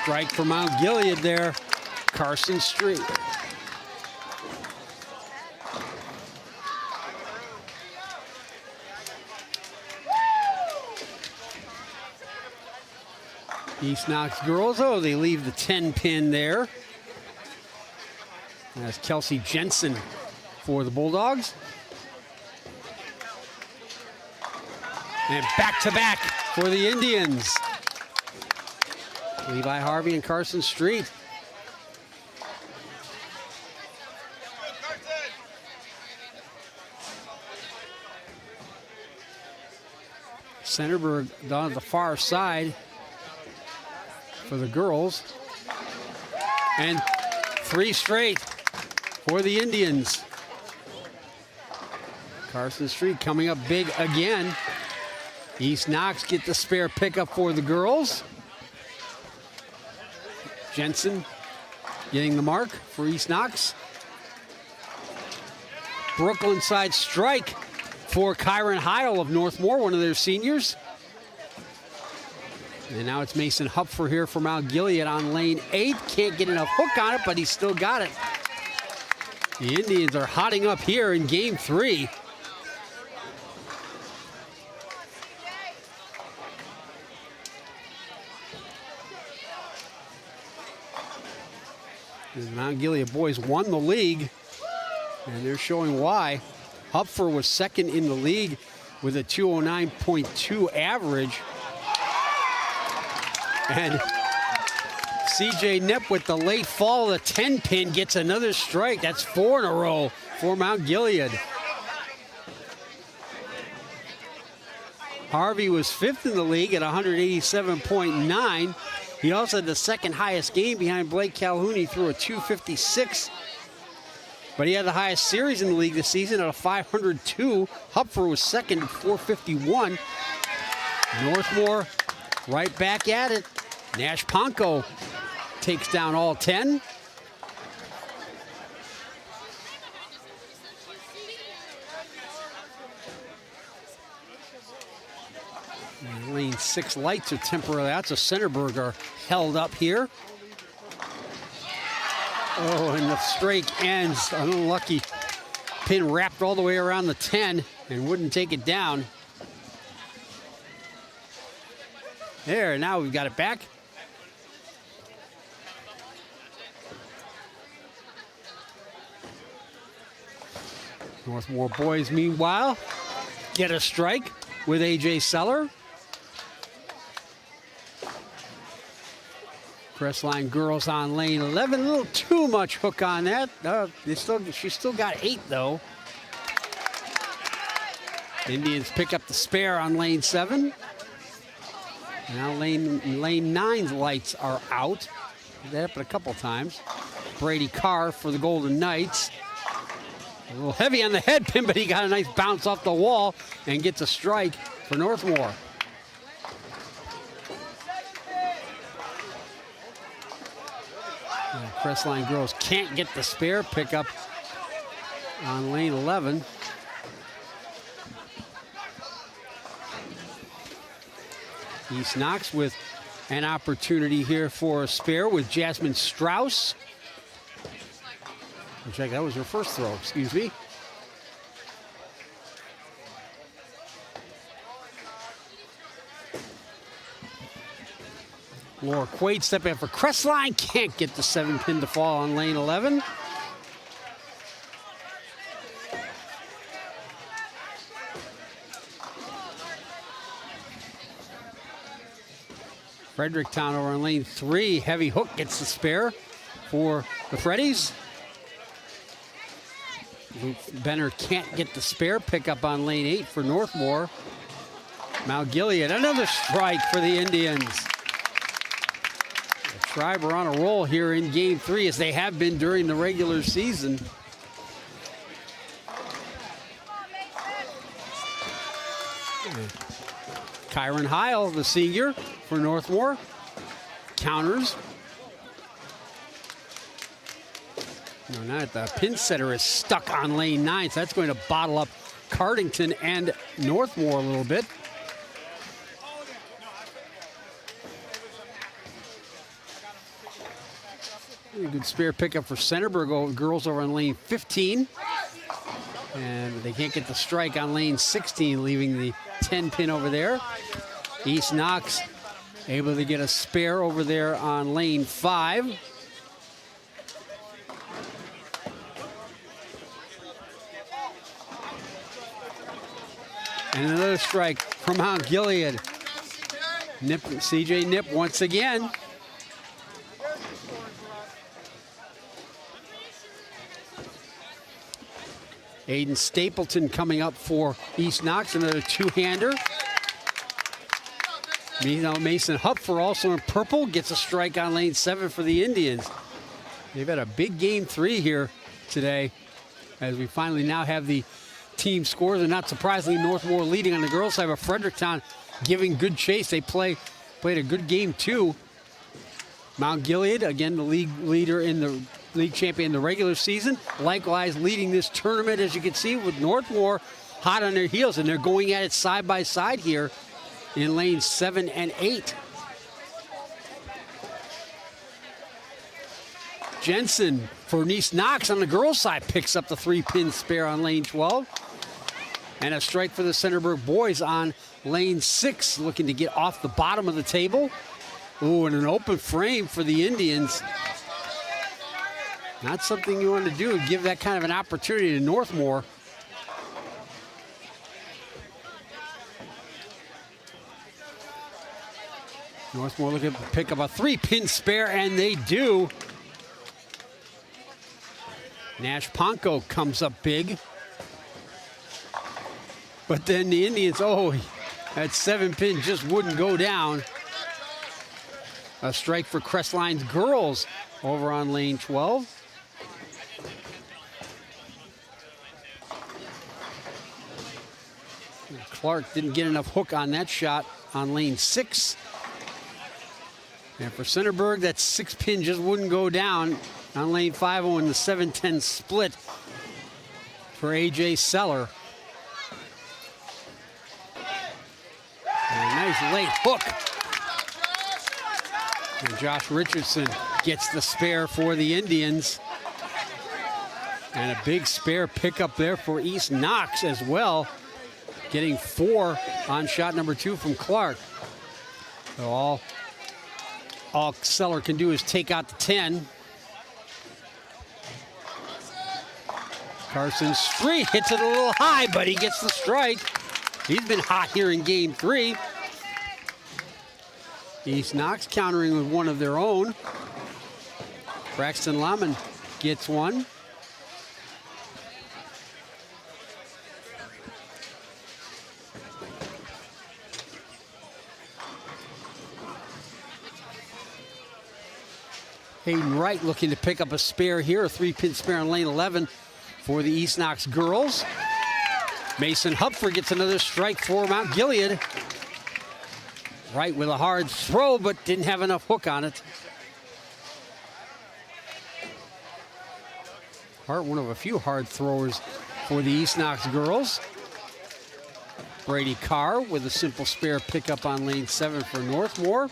Speaker 1: Strike for Mount Gilead there. Carson Street. East Knox girls, oh, they leave the 10 pin there. That's Kelsey Jensen for the Bulldogs. And back-to-back for the Indians. Levi Harvey and Carson Street. Centerburg down at the far side for the girls. And 3 straight for the Indians. Carson Street coming up big again. East Knox get the spare pickup for the girls. Jensen getting the mark for East Knox. Brooklyn side strike for Kyron Heil of Northmor, one of their seniors. And now it's Mason Hupfer here for Mount Gilead on lane 8. Can't get enough hook on it, but he's still got it. The Indians are hotting up here in game 3. The Mount Gilead boys won the league, and they're showing why. Hupfer was second in the league with a 209.2 average. And CJ Nip with the late fall of the 10 pin gets another strike. That's 4 in a row for Mount Gilead. Harvey was 5th in the league at 187.9. He also had the second highest game behind Blake Calhoun. He threw a 256. But he had the highest series in the league this season at a 502. Hupfer was second at 451. Northmor right back at it. Nash Ponko takes down all 10. And lane 6 lights are temporarily out, so Centerburg are held up here. Oh, and the streak ends. An unlucky pin wrapped all the way around the 10 and wouldn't take it down. There, now we've got it back. Northmor boys, meanwhile, get a strike with A.J. Seller. Crestline girls on lane 11. A little too much hook on that. She still got 8, though. Indians pick up the spare on lane 7. Now lane 9's lights are out. That happened a couple times. Brady Carr for the Golden Knights. A little heavy on the head pin, but he got a nice bounce off the wall and gets a strike for Northmor. Crestline girls can't get the spare pickup on lane 11. East Knox with an opportunity here for a spare with Jasmine Strauss. Check, that was her first throw, excuse me. Laura Quaid stepping in for Crestline. Can't get the 7 pin to fall on lane 11. Fredericktown over on lane 3. Heavy hook gets the spare for the Freddies. Luke Benner can't get the spare pickup on lane 8 for Northmor. Mount Gilead, another strike for the Indians. The Tribe are on a roll here in game 3 as they have been during the regular season. Kyron Heil, the senior for Northmor, counters. No, not the pin setter is stuck on lane 9, so that's going to bottle up Cardington and Northmor a little bit. A good spare pickup for Centerburg girls over on lane 15. And they can't get the strike on lane 16, leaving the 10 pin over there. East Knox able to get a spare over there on lane 5. And another strike from Mount Gilead. CJ Nip once again. Aiden Stapleton coming up for East Knox, another two-hander. Mason Hupfer also in purple gets a strike on lane 7 for the Indians. They've had a big game 3 here today as we finally now have the team scores, and not surprisingly, Northmor leading on the girls' side, but Fredericktown giving good chase. They played a good game 2. Mount Gilead, again, the league leader in the league champion in the regular season, likewise leading this tournament, as you can see, with Northmor hot on their heels, and they're going at it side by side here in lanes 7 and 8. Jensen for East Knox on the girls' side picks up the 3-pin spare on lane 12. And a strike for the Centerburg boys on lane 6, looking to get off the bottom of the table. Ooh, and an open frame for the Indians. Not something you want to do, give that kind of an opportunity to Northmor. Northmor looking to pick up a 3-pin spare, and they do. Nash Ponko comes up big. But then the Indians, that 7-pin just wouldn't go down. A strike for Crestline's girls over on lane 12. Clark didn't get enough hook on that shot on lane 6. And for Centerburg, that 6-pin just wouldn't go down on lane 5 in the 7-10 split for A.J. Seller. And a nice late hook. And Josh Richardson gets the spare for the Indians. And a big spare pickup there for East Knox as well. Getting 4 on shot number 2 from Clark. So all Seller can do is take out the 10. Carson Street hits it a little high, but he gets the strike. He's been hot here in game 3. East Knox countering with one of their own. Braxton Lahman gets one. Hayden Wright looking to pick up a spare here, a 3-pin spare on lane 11 for the East Knox girls. Mason Hupfer gets another strike for Mount Gilead. Wright with a hard throw, but didn't have enough hook on it. Hart, one of a few hard throwers for the East Knox girls. Brady Carr with a simple spare pickup on lane 7 for Northmor.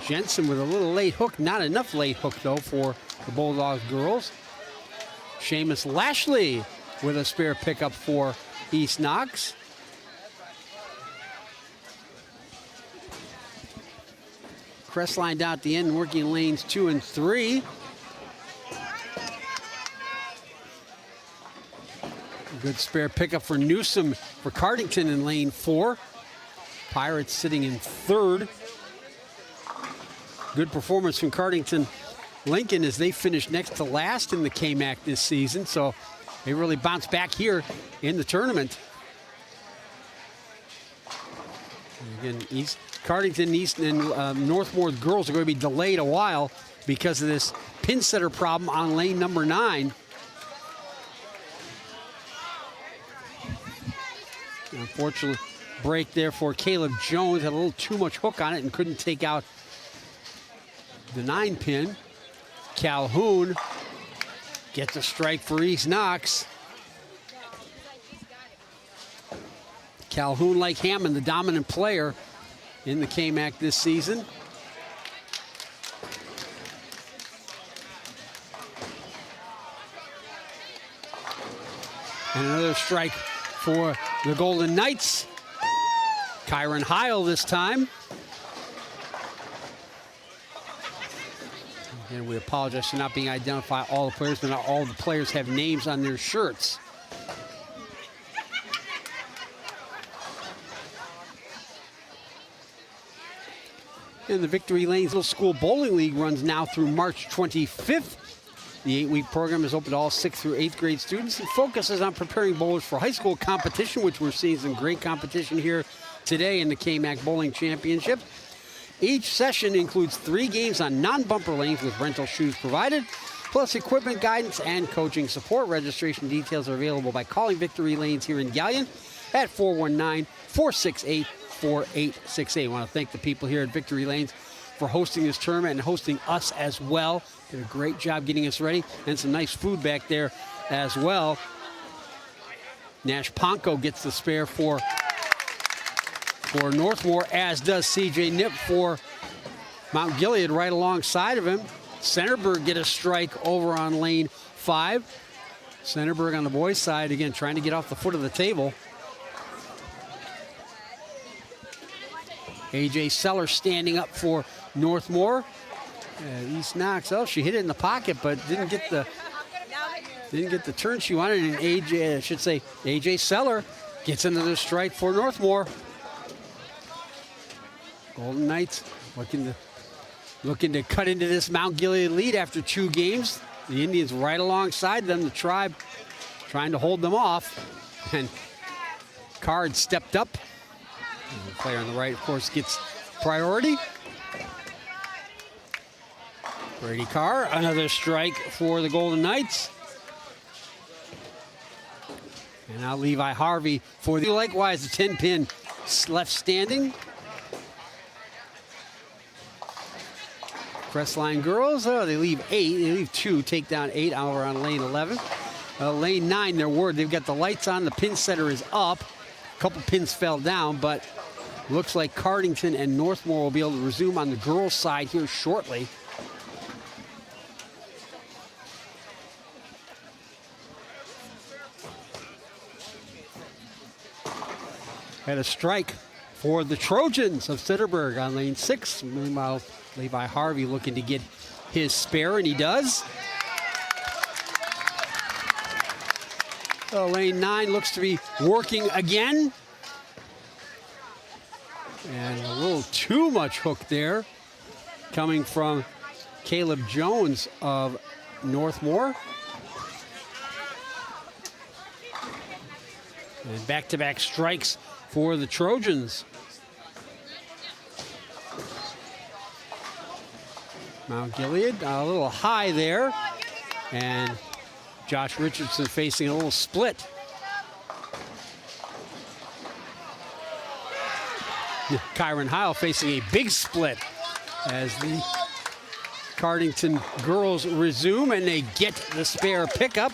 Speaker 1: Jensen with a little late hook, not enough late hook though for the Bulldogs girls. Seamus Lashley with a spare pickup for East Knox. Crestline down at the end, working lanes 2 and 3. Good spare pickup for Newsom for Cardington in lane 4. Pirates sitting in 3rd. Good performance from Cardington-Lincoln as they finished next to last in the KMAC this season. So they really bounced back here in the tournament. And again, Cardington, East, and Northmor girls are going to be delayed a while because of this pin setter problem on lane number 9. Unfortunately, break there for Caleb Jones. Had a little too much hook on it and couldn't take out the 9-pin. Calhoun gets a strike for East Knox. Calhoun, like Hammond, the dominant player in the KMAC this season. Another strike for the Golden Knights. Kyron Heil this time. And we apologize for not being identified all the players, but not all the players have names on their shirts. And the Victory Lanes Middle School Bowling League runs now through March 25th. The 8-week program is open to all 6th through 8th grade students and focuses on preparing bowlers for high school competition, which we're seeing some great competition here today in the KMAC Bowling Championship. Each session includes 3 games on non-bumper lanes with rental shoes provided, plus equipment guidance and coaching support. Registration details are available by calling Victory Lanes here in Galion at 419-468-4868. I want to thank the people here at Victory Lanes for hosting this tournament and hosting us as well. Did a great job getting us ready, and some nice food back there as well. Nash Ponko gets the spare for Northmor, as does CJ Nip for Mount Gilead right alongside of him. Centerburg get a strike over on lane 5. Centerburg on the boys' side, again, trying to get off the foot of the table. AJ Seller standing up for Northmor. East Knox, oh, she hit it in the pocket, but didn't get the turn she wanted. And AJ Seller gets another strike for Northmor. Golden Knights looking to cut into this Mount Gilead lead after 2 games. The Indians right alongside them. The Tribe trying to hold them off. And Card stepped up. And the player on the right, of course, gets priority. Brady Carr, another strike for the Golden Knights. And now Levi Harvey for the likewise the 10-pin left standing. Crestline girls, they leave 8. They leave 2, take down 8 over on lane 11. Lane 9, they've got the lights on. The pin setter is up. A couple pins fell down, but looks like Cardington and Northmor will be able to resume on the girls' side here shortly. Had a strike for the Trojans of Centerburg on lane 6. Meanwhile, Levi Harvey looking to get his spare, and he does. Lane 9 looks to be working again. And a little too much hook there coming from Caleb Jones of Northmor. And back-to-back strikes for the Trojans. Mount Gilead a little high there. And Josh Richardson facing a little split. Kyron Heil facing a big split as the Cardington girls resume, and they get the spare pickup.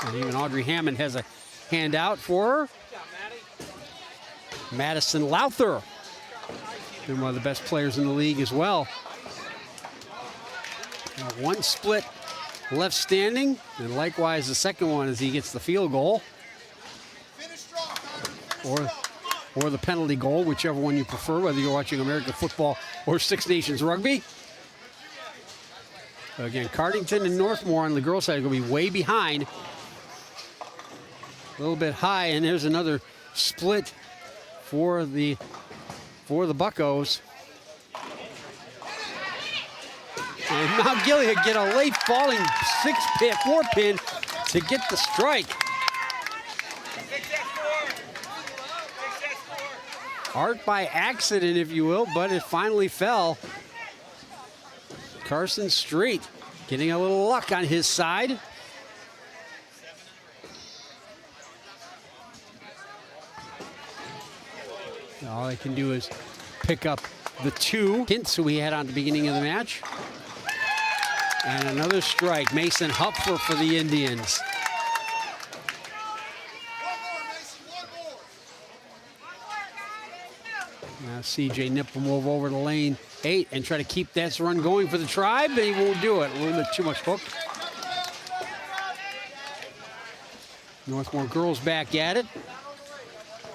Speaker 1: And even Audrey Hammond has a handout for her. Madison Lowther, been one of the best players in the league as well. And 1 split left standing, and likewise the second one as he gets the field goal. Or the penalty goal, whichever one you prefer, whether you're watching American football or Six Nations rugby. Again, Cardington and Northmor on the girls' side are going to be way behind. A little bit high, and there's another split for the Buccos. And Mount Gilead get a late falling 4-pin to get the strike. Art by accident, if you will, but it finally fell. Carson Street getting a little luck on his side. All they can do is pick up the 2 hints who we had on the beginning of the match. And another strike. Mason Hupfer for the Indians. Now CJ Nip will move over to lane 8 and try to keep that run going for the Tribe. They won't do it. A little bit too much hook. Northmor girls back at it.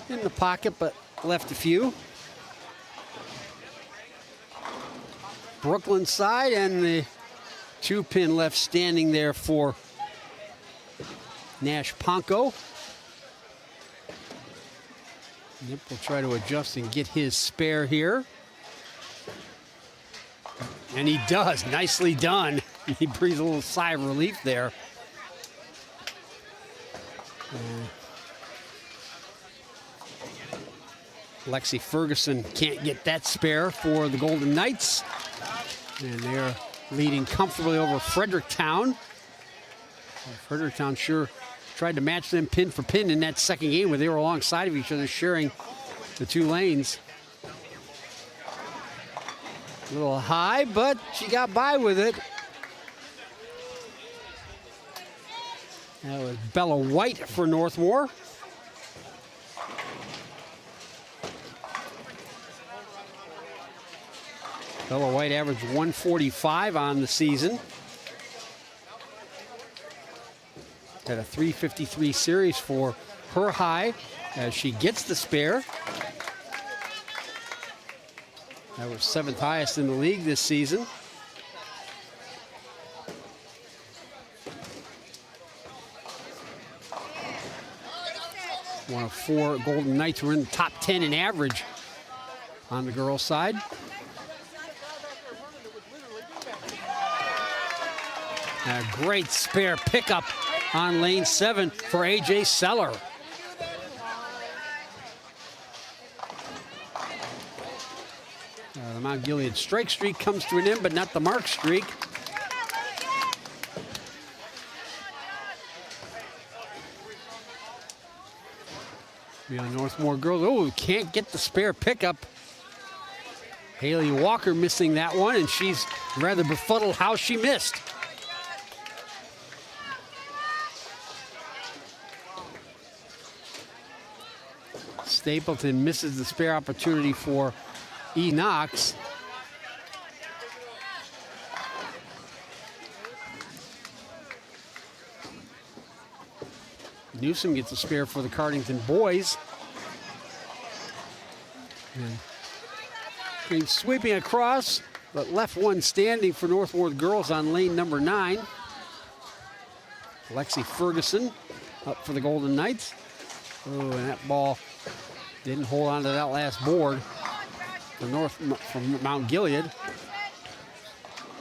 Speaker 1: In the pocket, but left a few. Brooklyn side, and the 2-pin left standing there for Nash Ponko. Nip will try to adjust and get his spare here. And he does. Nicely done. He breathes a little sigh of relief there. Lexi Ferguson can't get that spare for the Golden Knights. And they're leading comfortably over Fredericktown. Fredericktown sure tried to match them pin for pin in that second game where they were alongside of each other, sharing the two lanes. A little high, but she got by with it. That was Bella White for Northmor. Bella White averaged 145 on the season. Had a 353 series for her high as she gets the spare. That was 7th highest in the league this season. One of 4 Golden Knights were in the top 10 in average on the girls' side. A great spare pickup on lane 7 for AJ Seller. The Mount Gilead strike streak comes to an end, but not the mark streak. Beyond Northmor girls, oh, can't get the spare pickup. Haley Walker missing that one, and she's rather befuddled how she missed. Stapleton misses the spare opportunity for E. Knox. Newsom gets a spare for the Cardington boys. And sweeping across, but left one standing for Northmor girls on lane number 9. Lexi Ferguson up for the Golden Knights. Oh, and that ball didn't hold on to that last board from Mount Gilead.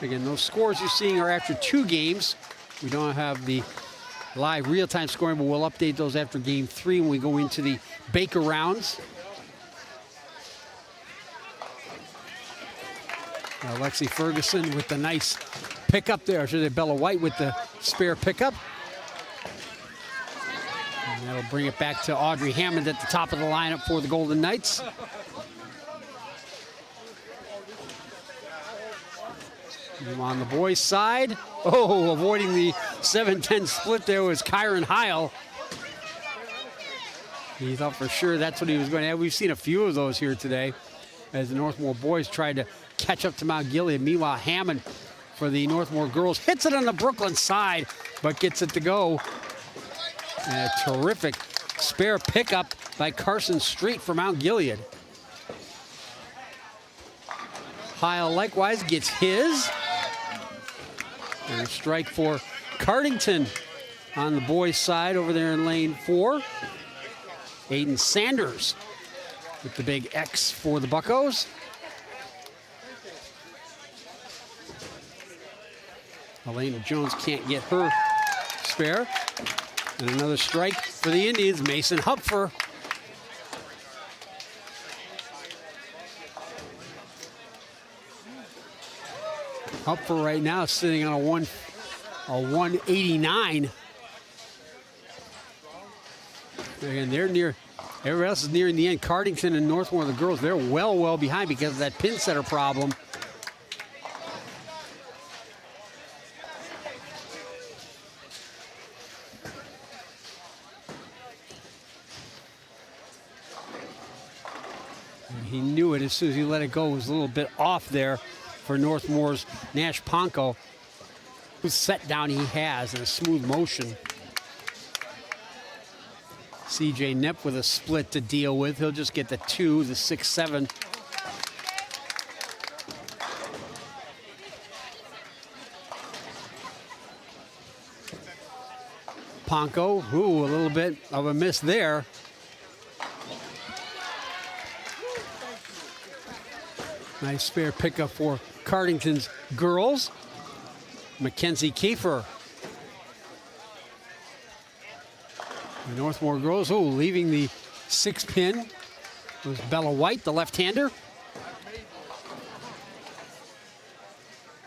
Speaker 1: Again, those scores you're seeing are after 2 games. We don't have the live real-time scoring, but we'll update those after game 3 when we go into the Baker rounds. Lexi Ferguson with the nice pickup there. Or should I say Bella White with the spare pickup. And that'll bring it back to Audrey Hammond at the top of the lineup for the Golden Knights. And on the boys' side, oh, avoiding the 7-10 split there was Kyron Heil. He thought for sure that's what he was going to have. We've seen a few of those here today as the Northmor boys tried to catch up to Mount Gilead. Meanwhile, Hammond for the Northmor girls hits it on the Brooklyn side, but gets it to go. And a terrific spare pickup by Carson Street for Mount Gilead. Heil likewise gets his. And a strike for Cardington on the boys' side over there in lane 4. Aiden Sanders with the big X for the Buccos. Elena Jones can't get her spare. And another strike for the Indians, Mason Hupfer. Hupfer right now sitting on a 189. Again, they're near, everybody else is nearing the end. Cardington and Northmor, the girls, they're well behind because of that pin setter problem. He knew it as soon as he let it go. It was a little bit off there for Northmor's Nash Ponko. Whose set down he has in a smooth motion. CJ Knipp with a split to deal with. He'll just get the 2, the 6-7. Ponko, ooh, a little bit of a miss there. Nice spare pickup for Cardington's girls. Mackenzie Kiefer. The Northmor girls, oh, leaving the 6-pin was Bella White, the left-hander.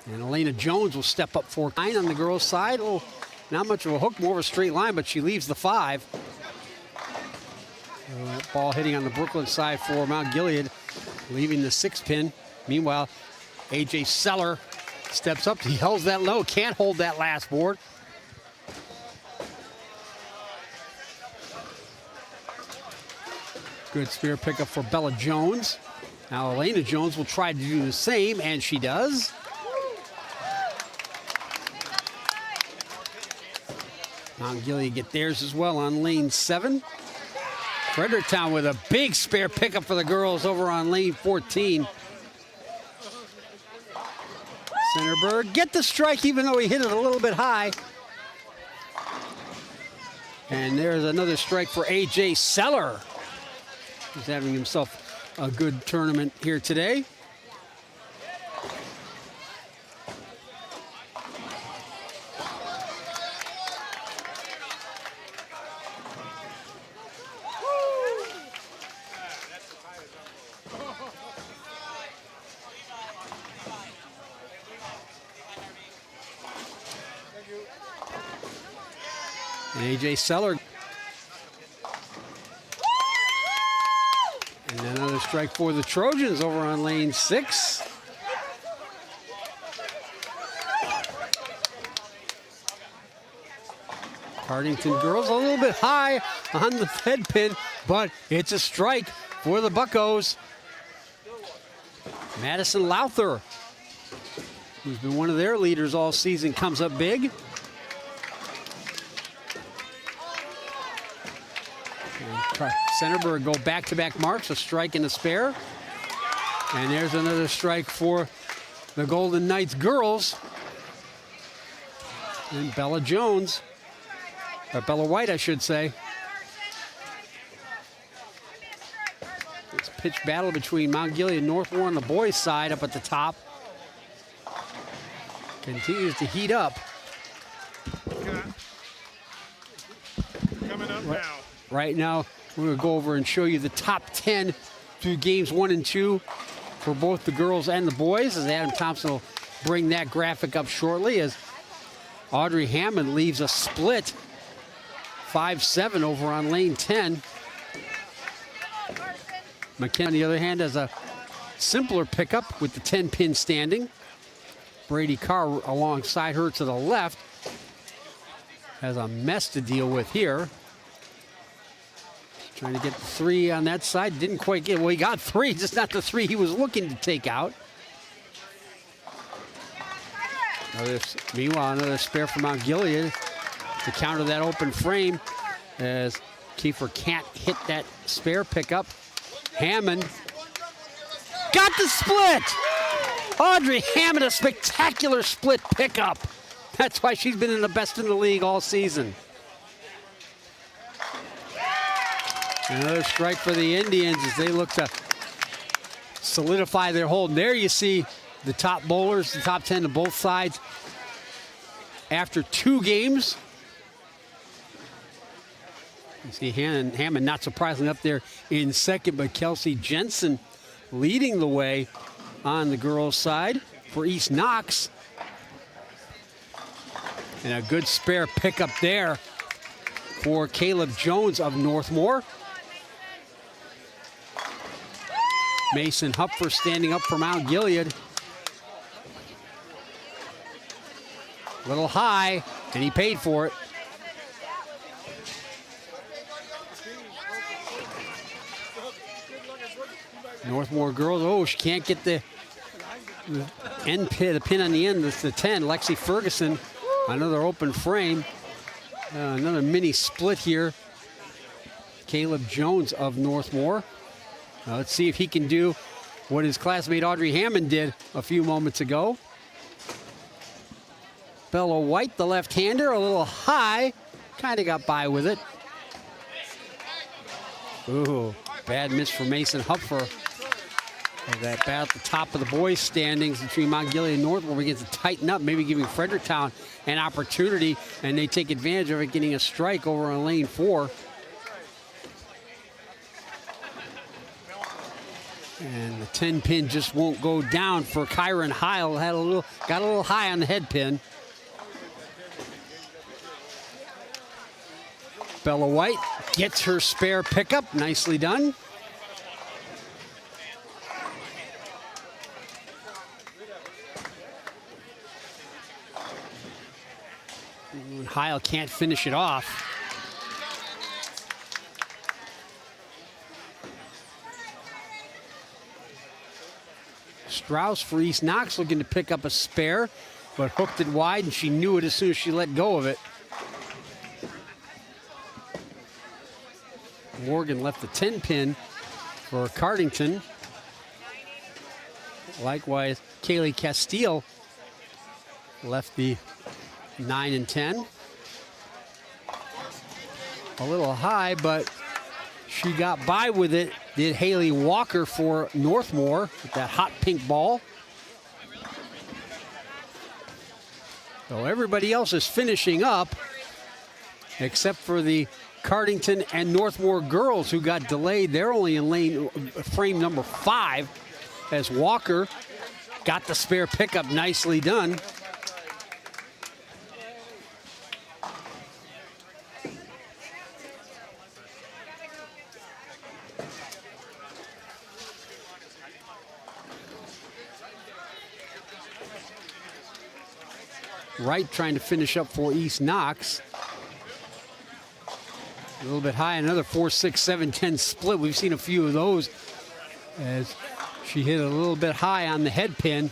Speaker 1: And Elena Jones will step up for 9 on the girls' side. Oh, not much of a hook, more of a straight line, but she leaves the 5. That ball hitting on the Brooklyn side for Mount Gilead, leaving the 6-pin. Meanwhile, AJ Seller steps up. He holds that low, can't hold that last board. Good spear pickup for Bella Jones. Now Elena Jones will try to do the same, and she does. Mount Gilead get theirs as well on lane 7. Fredericktown with a big spare pickup for the girls over on lane 14. Centerburg get the strike even though he hit it a little bit high. And there's another strike for AJ Seller. He's having himself a good tournament here today. And AJ Seller. And another strike for the Trojans over on lane 6. Cardington girls a little bit high on the head pin, but it's a strike for the Buccos. Madison Lowther, who's been one of their leaders all season, comes up big. Centerburg go back-to-back marks, a strike and a spare. And there's another strike for the Golden Knights girls. And Bella Jones, or Bella White, I should say. It's a pitch battle between Mount Gilead and Northmor on the boys' side up at the top. Continues to heat up.
Speaker 2: Coming up now.
Speaker 1: Right now, we're going to go over and show you the top 10 through games 1 and 2 for both the girls and the boys, as Adam Thompson will bring that graphic up shortly, as Audrey Hammond leaves a split 5-7 over on lane 10. McKenna, on the other hand, has a simpler pickup with the 10-pin standing. Brady Carr alongside her to the left has a mess to deal with here. Trying to get 3 on that side. Didn't quite get, well, he got 3, just not the 3 he was looking to take out. Meanwhile, another spare from Mount Gilead to counter that open frame as Kiefer can't hit that spare pickup. Hammond got the split! Audrey Hammond, a spectacular split pickup. That's why she's been in the best in the league all season. Another strike for the Indians as they look to solidify their hold. And there you see the top bowlers, the top 10 to both sides. After 2 games, you see Hammond not surprisingly up there in second, but Kelsey Jensen leading the way on the girls' side for East Knox. And a good spare pickup there for Caleb Jones of Northmor. Mason Hupfer standing up for Mount Gilead. A little high, and he paid for it. Northmor girls, oh, she can't get the end pin, the pin on the end. That's the 10, Lexi Ferguson. Another open frame. Another mini split here Caleb Jones of Northmor. Let's see if he can do what his classmate Audrey Hammond did a few moments ago. Bella White, the left-hander, a little high. Kind of got by with it. Ooh, bad miss for Mason Hupfer. That battle at the top of the boys' standings between Mount Gilead and Northmor begins to tighten up, maybe giving Fredericktown an opportunity, and they take advantage of it, getting a strike over on lane 4. And the 10-pin just won't go down for Kyron Heil. Got a little high on the head pin. Bella White gets her spare pickup. Nicely done. And Heil can't finish it off. Strauss for East Knox looking to pick up a spare, but hooked it wide, and she knew it as soon as she let go of it. Morgan left the 10-pin for Cardington. Likewise, Kaylee Castile left the 9 and 10. A little high, but she got by with it. Did Haley Walker for Northmor with that hot pink ball. So everybody else is finishing up, except for the Cardington and Northmor girls who got delayed. They're only in frame number 5 as Walker got the spare pickup. Nicely done. Wright trying to finish up for East Knox. A little bit high, another 4-6-7-10 split. We've seen a few of those as she hit a little bit high on the head pin.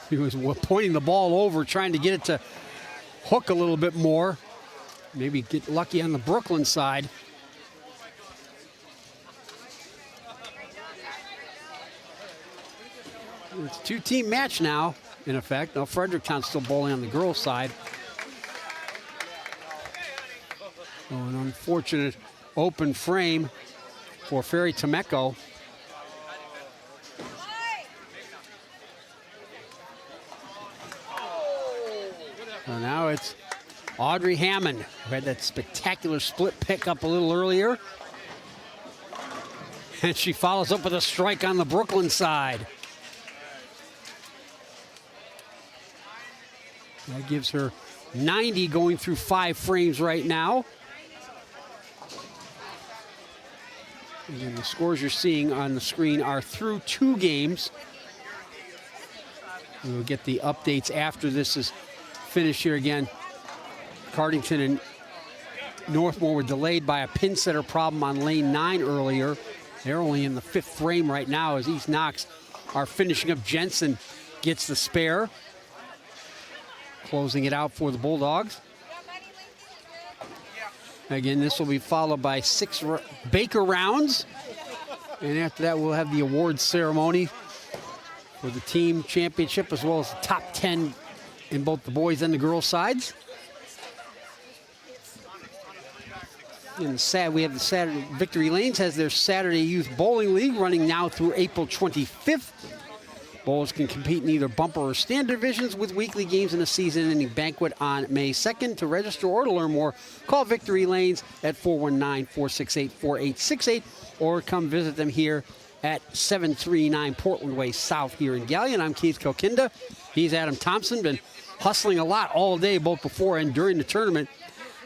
Speaker 1: He was pointing the ball over, trying to get it to hook a little bit more. Maybe get lucky on the Brooklyn side. It's a two-team match now, in effect. Now Fredericktown's still bowling on the girls' side. Oh, an unfortunate open frame for Ferry Temeko. So now it's Audrey Hammond, who had that spectacular split pickup a little earlier. And she follows up with a strike on the Brooklyn side. That gives her 90 going through 5 frames right now. Again, the scores you're seeing on the screen are through 2 games. We'll get the updates after this is finished here again. Cardington and Northmor were delayed by a pin setter problem on lane 9 earlier. They're only in the 5th frame right now as East Knox are finishing up. Jensen gets the spare. Closing it out for the Bulldogs. Again, this will be followed by 6 Baker rounds. And after that, we'll have the awards ceremony for the team championship, as well as the top 10 in both the boys and the girls sides. And we have the Saturday, Victory Lanes has their Saturday Youth Bowling League running now through April 25th. Bowlers can compete in either bumper or stand divisions with weekly games in a season-ending banquet on May 2nd. To register or to learn more, call Victory Lanes at 419-468-4868 or come visit them here at 739 Portland Way South here in Galion. I'm Keith Kokinda. He's Adam Thompson. Been hustling a lot all day, both before and during the tournament,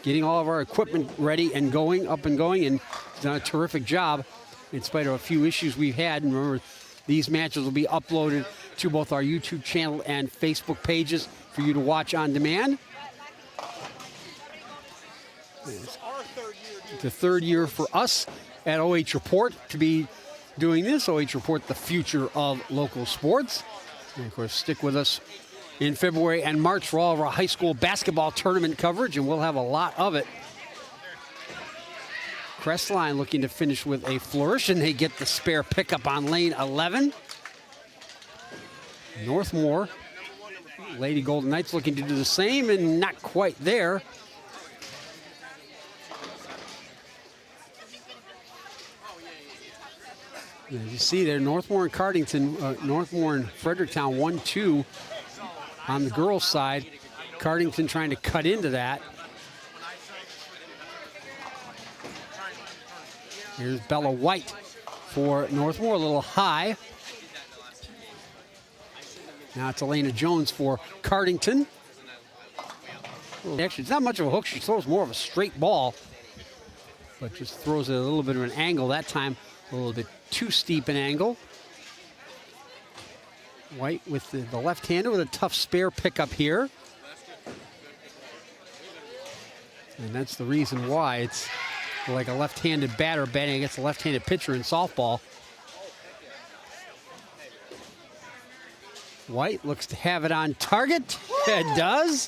Speaker 1: getting all of our equipment ready and going, up and going, and done a terrific job in spite of a few issues we've had. And remember, these matches will be uploaded to both our YouTube channel and Facebook pages for you to watch on demand. It's the 3rd year for us at OH Report to be doing this. OH Report, the future of local sports. And of course, stick with us in February and March for all of our high school basketball tournament coverage, and we'll have a lot of it. Crestline looking to finish with a flourish, and they get the spare pickup on lane 11. Northmor, Lady Golden Knights looking to do the same, and not quite there. As you see there, Northmor and Cardington, Northmor and Fredericktown 1-2 on the girls' side. Cardington trying to cut into that. Here's Bella White for Northmor, a little high. Now it's Elena Jones for Cardington. Actually, it's not much of a hook. She throws more of a straight ball, but just throws it a little bit of an angle that time, a little bit too steep an angle. White with the left-hander with a tough spare pickup here. And that's the reason why it's like a left-handed batter batting against a left-handed pitcher in softball. White looks to have it on target. It does.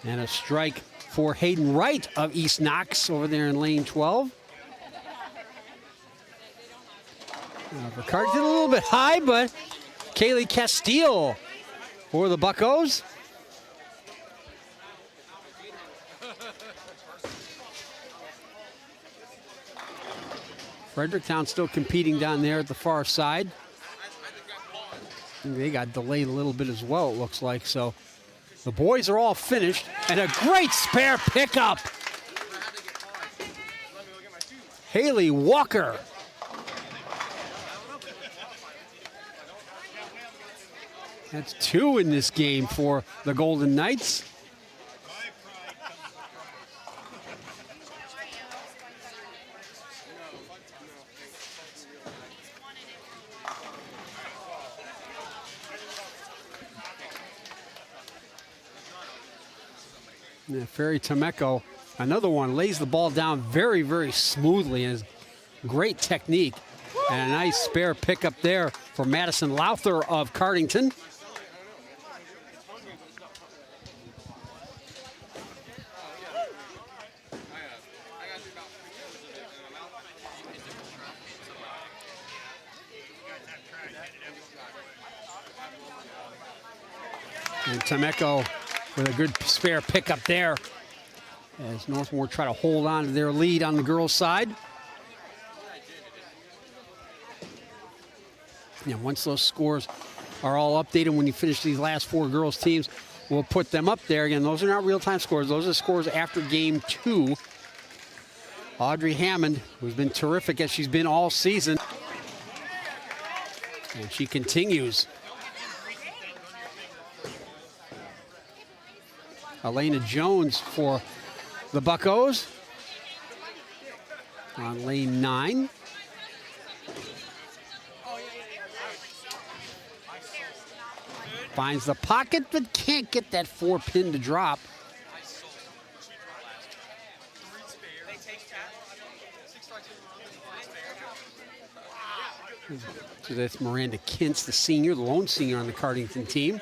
Speaker 1: And a strike for Hayden Wright of East Knox over there in lane 12. For Cardington, a little bit high, but Kaylee Castile for the Buccos. Fredericktown still competing down there at the far side. They got delayed a little bit as well, it looks like. So the boys are all finished, and a great spare pickup. Haley Walker. That's 2 in this game for the Golden Knights. Yeah, Ferry Tomeko, another one, lays the ball down very, very smoothly and has great technique. And a nice spare pickup there for Madison Lowther of Cardington. And Tomeko with a good spare pickup there as Northmor try to hold on to their lead on the girls' side. And once those scores are all updated, when you finish these last 4 girls' teams, we'll put them up there. Again, those are not real-time scores. Those are scores after game 2. Audrey Hammond, who's been terrific as she's been all season. And she continues. Elena Jones for the Buccos on lane 9. Finds the pocket, but can't get that 4-pin to drop. So that's Miranda Kintz, the senior, the lone senior on the Cardington team.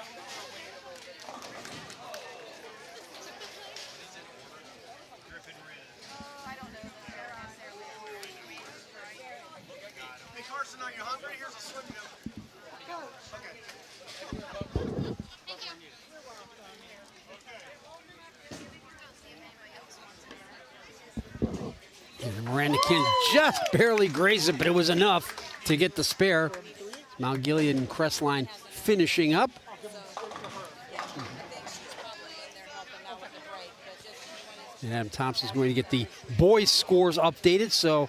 Speaker 1: Miranda Kent just barely grazed it, but it was enough to get the spare. Mount Gilead and Crestline finishing up. And Adam Thompson's going to get the boys' scores updated, so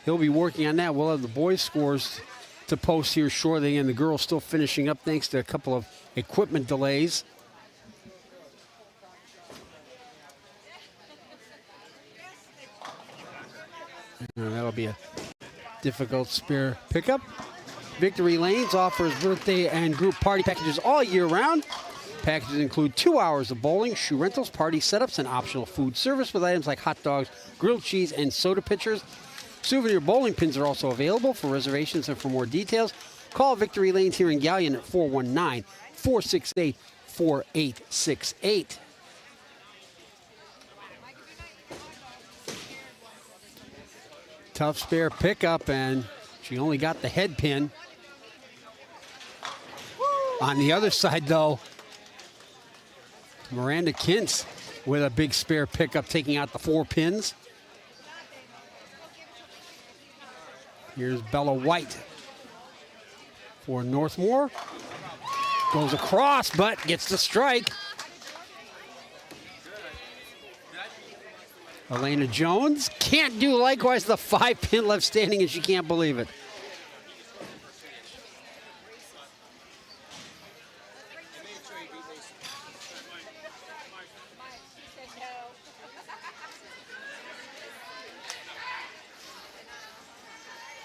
Speaker 1: he'll be working on that. We'll have the boys' scores to post here shortly, and the girls still finishing up thanks to a couple of equipment delays. And that'll be a difficult spare pickup. Victory Lanes offers birthday and group party packages all year round. Packages include 2 hours of bowling, shoe rentals, party setups, and optional food service with items like hot dogs, grilled cheese, and soda pitchers. Souvenir bowling pins are also available. For reservations and for more details, call Victory Lanes here in Galion at 419-468-4868. Tough spare pickup, and she only got the head pin. On the other side, though, Miranda Kintz with a big spare pickup, taking out the 4 pins. Here's Bella White for Northmor. Goes across, but gets the strike. Elena Jones can't do likewise. The 5 pin left standing, and she can't believe it.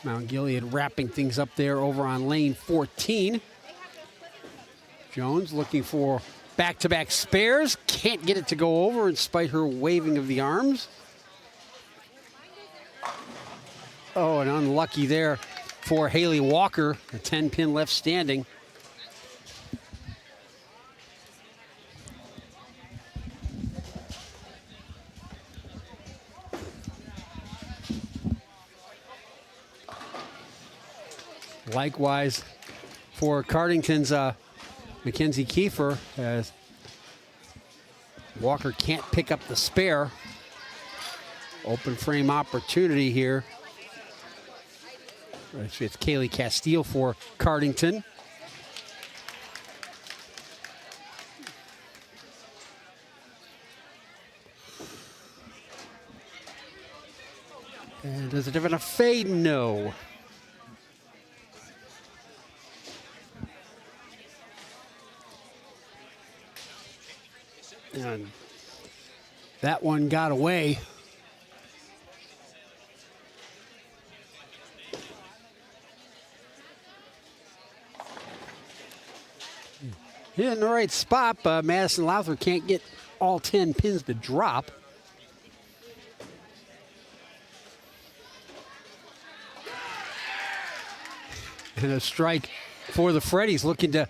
Speaker 1: Mount Gilead wrapping things up there over on lane 14. Jones looking for back-to-back spares. Can't get it to go over in spite her waving of the arms. Oh, and unlucky there for Haley Walker. A 10-pin left standing. Likewise for Cardington's Mackenzie Kiefer, as Walker can't pick up the spare. Open frame opportunity here. It's Kaylee Castile for Cardington. And does it have a fade? No. And that one got away. Hit in the right spot, but Madison Lowther can't get all 10 pins to drop. And a strike for the Freddies, looking to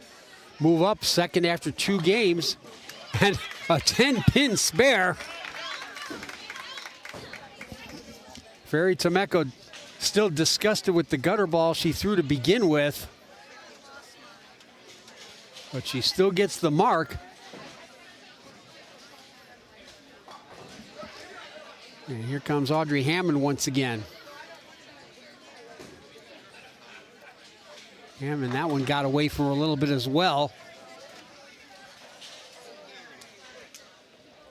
Speaker 1: move up second after 2 games. And a 10-pin spare. Ferry Tomeko still disgusted with the gutter ball she threw to begin with. But she still gets the mark. And here comes Audrey Hammond once again. Hammond, that one got away from her a little bit as well.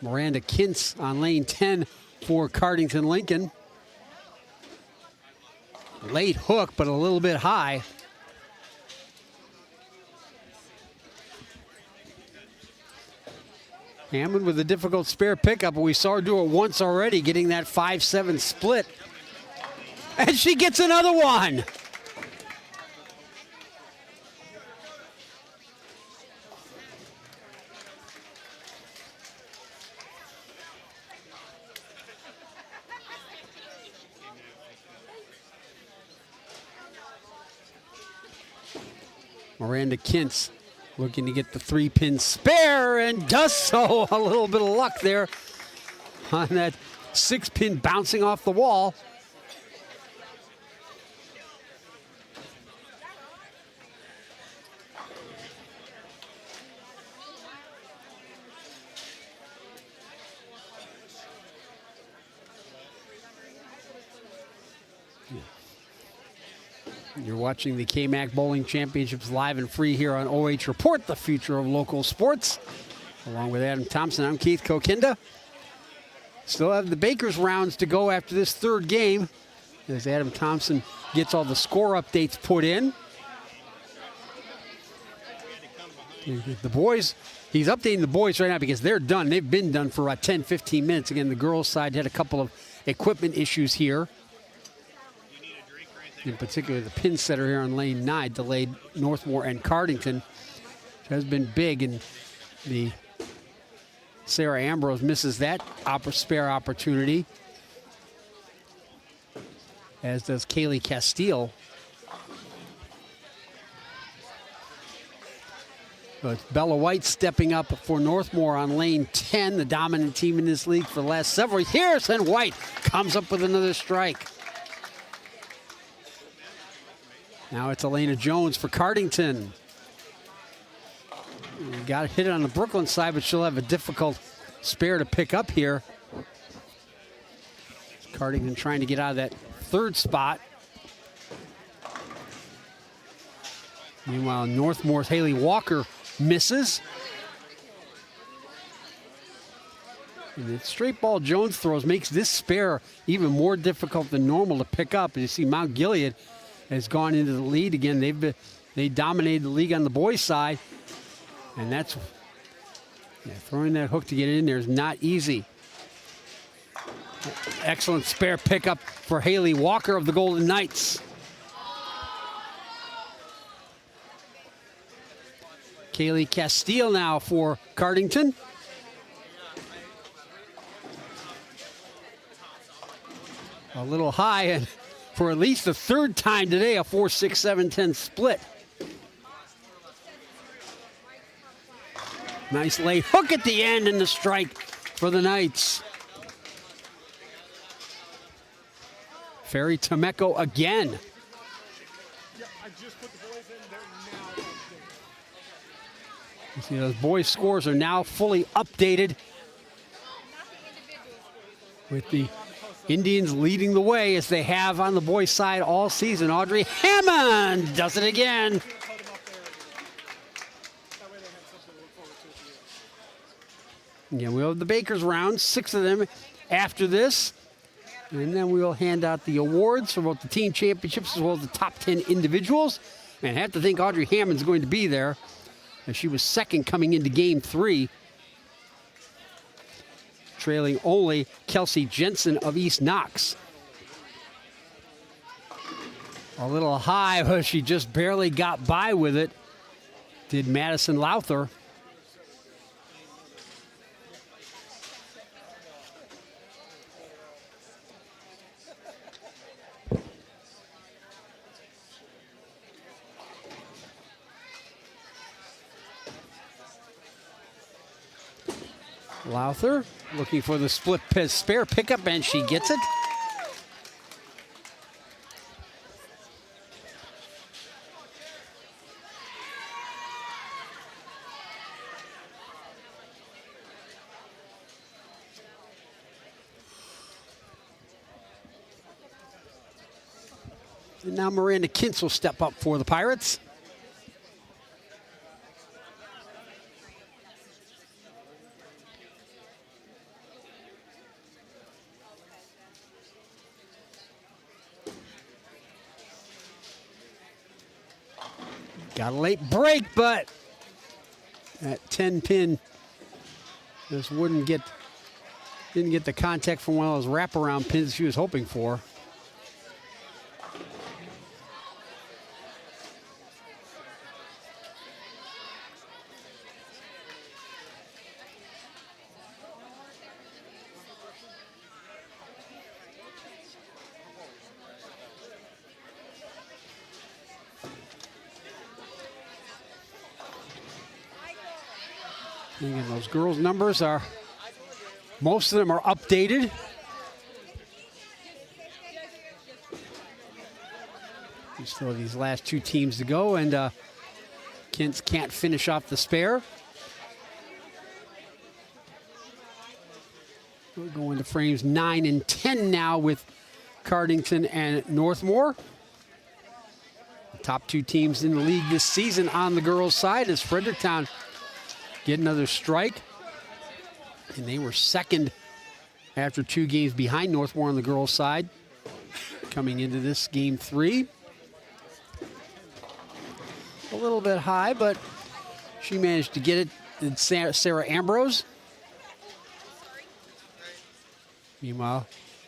Speaker 1: Miranda Kintz on lane 10 for Cardington-Lincoln. Late hook, but a little bit high. Hammond with a difficult spare pickup, but we saw her do it once already, getting that 5-7 split. And she gets another one. Miranda Kintz looking to get the 3-pin spare, and does so. A little bit of luck there on that 6-pin bouncing off the wall. You're watching the KMAC Bowling Championships live and free here on OH Report, the future of local sports. Along with Adam Thompson, I'm Keith Kokinda. Still have the Bakers rounds to go after this 3rd game, as Adam Thompson gets all the score updates put in. The boys, he's updating the boys right now because they're done. They've been done for about 10, 15 minutes. Again, the girls' side had a couple of equipment issues here. In particular, the pin setter here on lane 9 delayed Northmor and Cardington, which has been big, and the Sarah Ambrose misses that spare opportunity. as does Kaylee Castile. But it's Bella White stepping up for Northmor on lane 10, the dominant team in this league for the last several years. And White comes up with another strike. Now it's Elena Jones for Cardington. Got hit on the Brooklyn side, but she'll have a difficult spare to pick up here. Cardington trying to get out of that third spot. Meanwhile, Northmore's Haley Walker misses. And the straight ball Jones throws makes this spare even more difficult than normal to pick up. And you see Mount Gilead has gone into the lead again. They dominated the league on the boys' side. And that's throwing that hook to get it in there is not easy. Excellent spare pickup for Haley Walker of the Golden Knights. Kaylee Castile now for Cardington. A little high, and for at least the third time today, a 4-6-7-10 split. Nice lay hook at the end and the strike for the Knights. Ferry Tomeko again. You see those boys' scores are now fully updated, with the Indians leading the way as they have on the boys' side all season. Audrey Hammond does it again. Yeah, we'll have the Bakers round, 6 of them after this. And then we'll hand out the awards for both the team championships as well as the top 10 individuals. And I have to think Audrey Hammond's going to be there, as she was second coming into game 3. Trailing only Kelsey Jensen of East Knox. A little high, but she just barely got by with it. Did Madison Lowther. Lowther looking for the split spare pickup, and she gets it. And now Miranda Kintz will step up for the Pirates. Got a late break, but that 10-pin just didn't get the contact from one of those wraparound pins she was hoping for. And those girls' numbers are, most of them are updated. We still have these last 2 teams to go, and Kintz can't finish off the spare. We're going to frames 9 and 10 now with Cardington and Northmor. The top 2 teams in the league this season on the girls' side is Fredericktown. Get another strike. And they were second after 2 games behind Northmor on the girls' side coming into this game 3. A little bit high, but she managed to get it. And Sarah Ambrose. Meanwhile,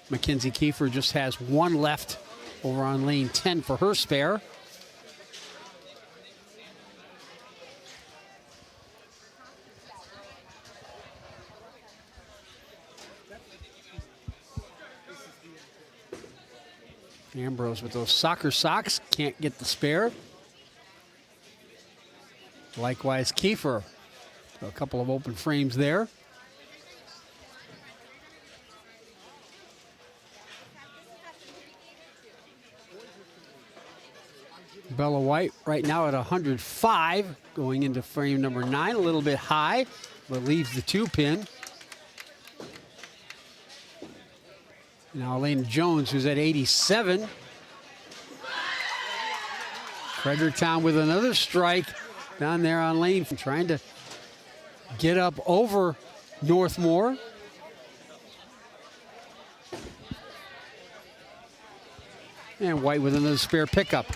Speaker 1: Mackenzie Kiefer just has 1 left over on lane 10 for her spare. Ambrose with those soccer socks, can't get the spare. Likewise, Kiefer. So a couple of open frames there. Bella White right now at 105, going into frame number 9, a little bit high, but leaves the 2-pin. Now Elena Jones, who's at 87. Fredericktown with another strike down there on lane, trying to get up over Northmor. And White with another spare pickup.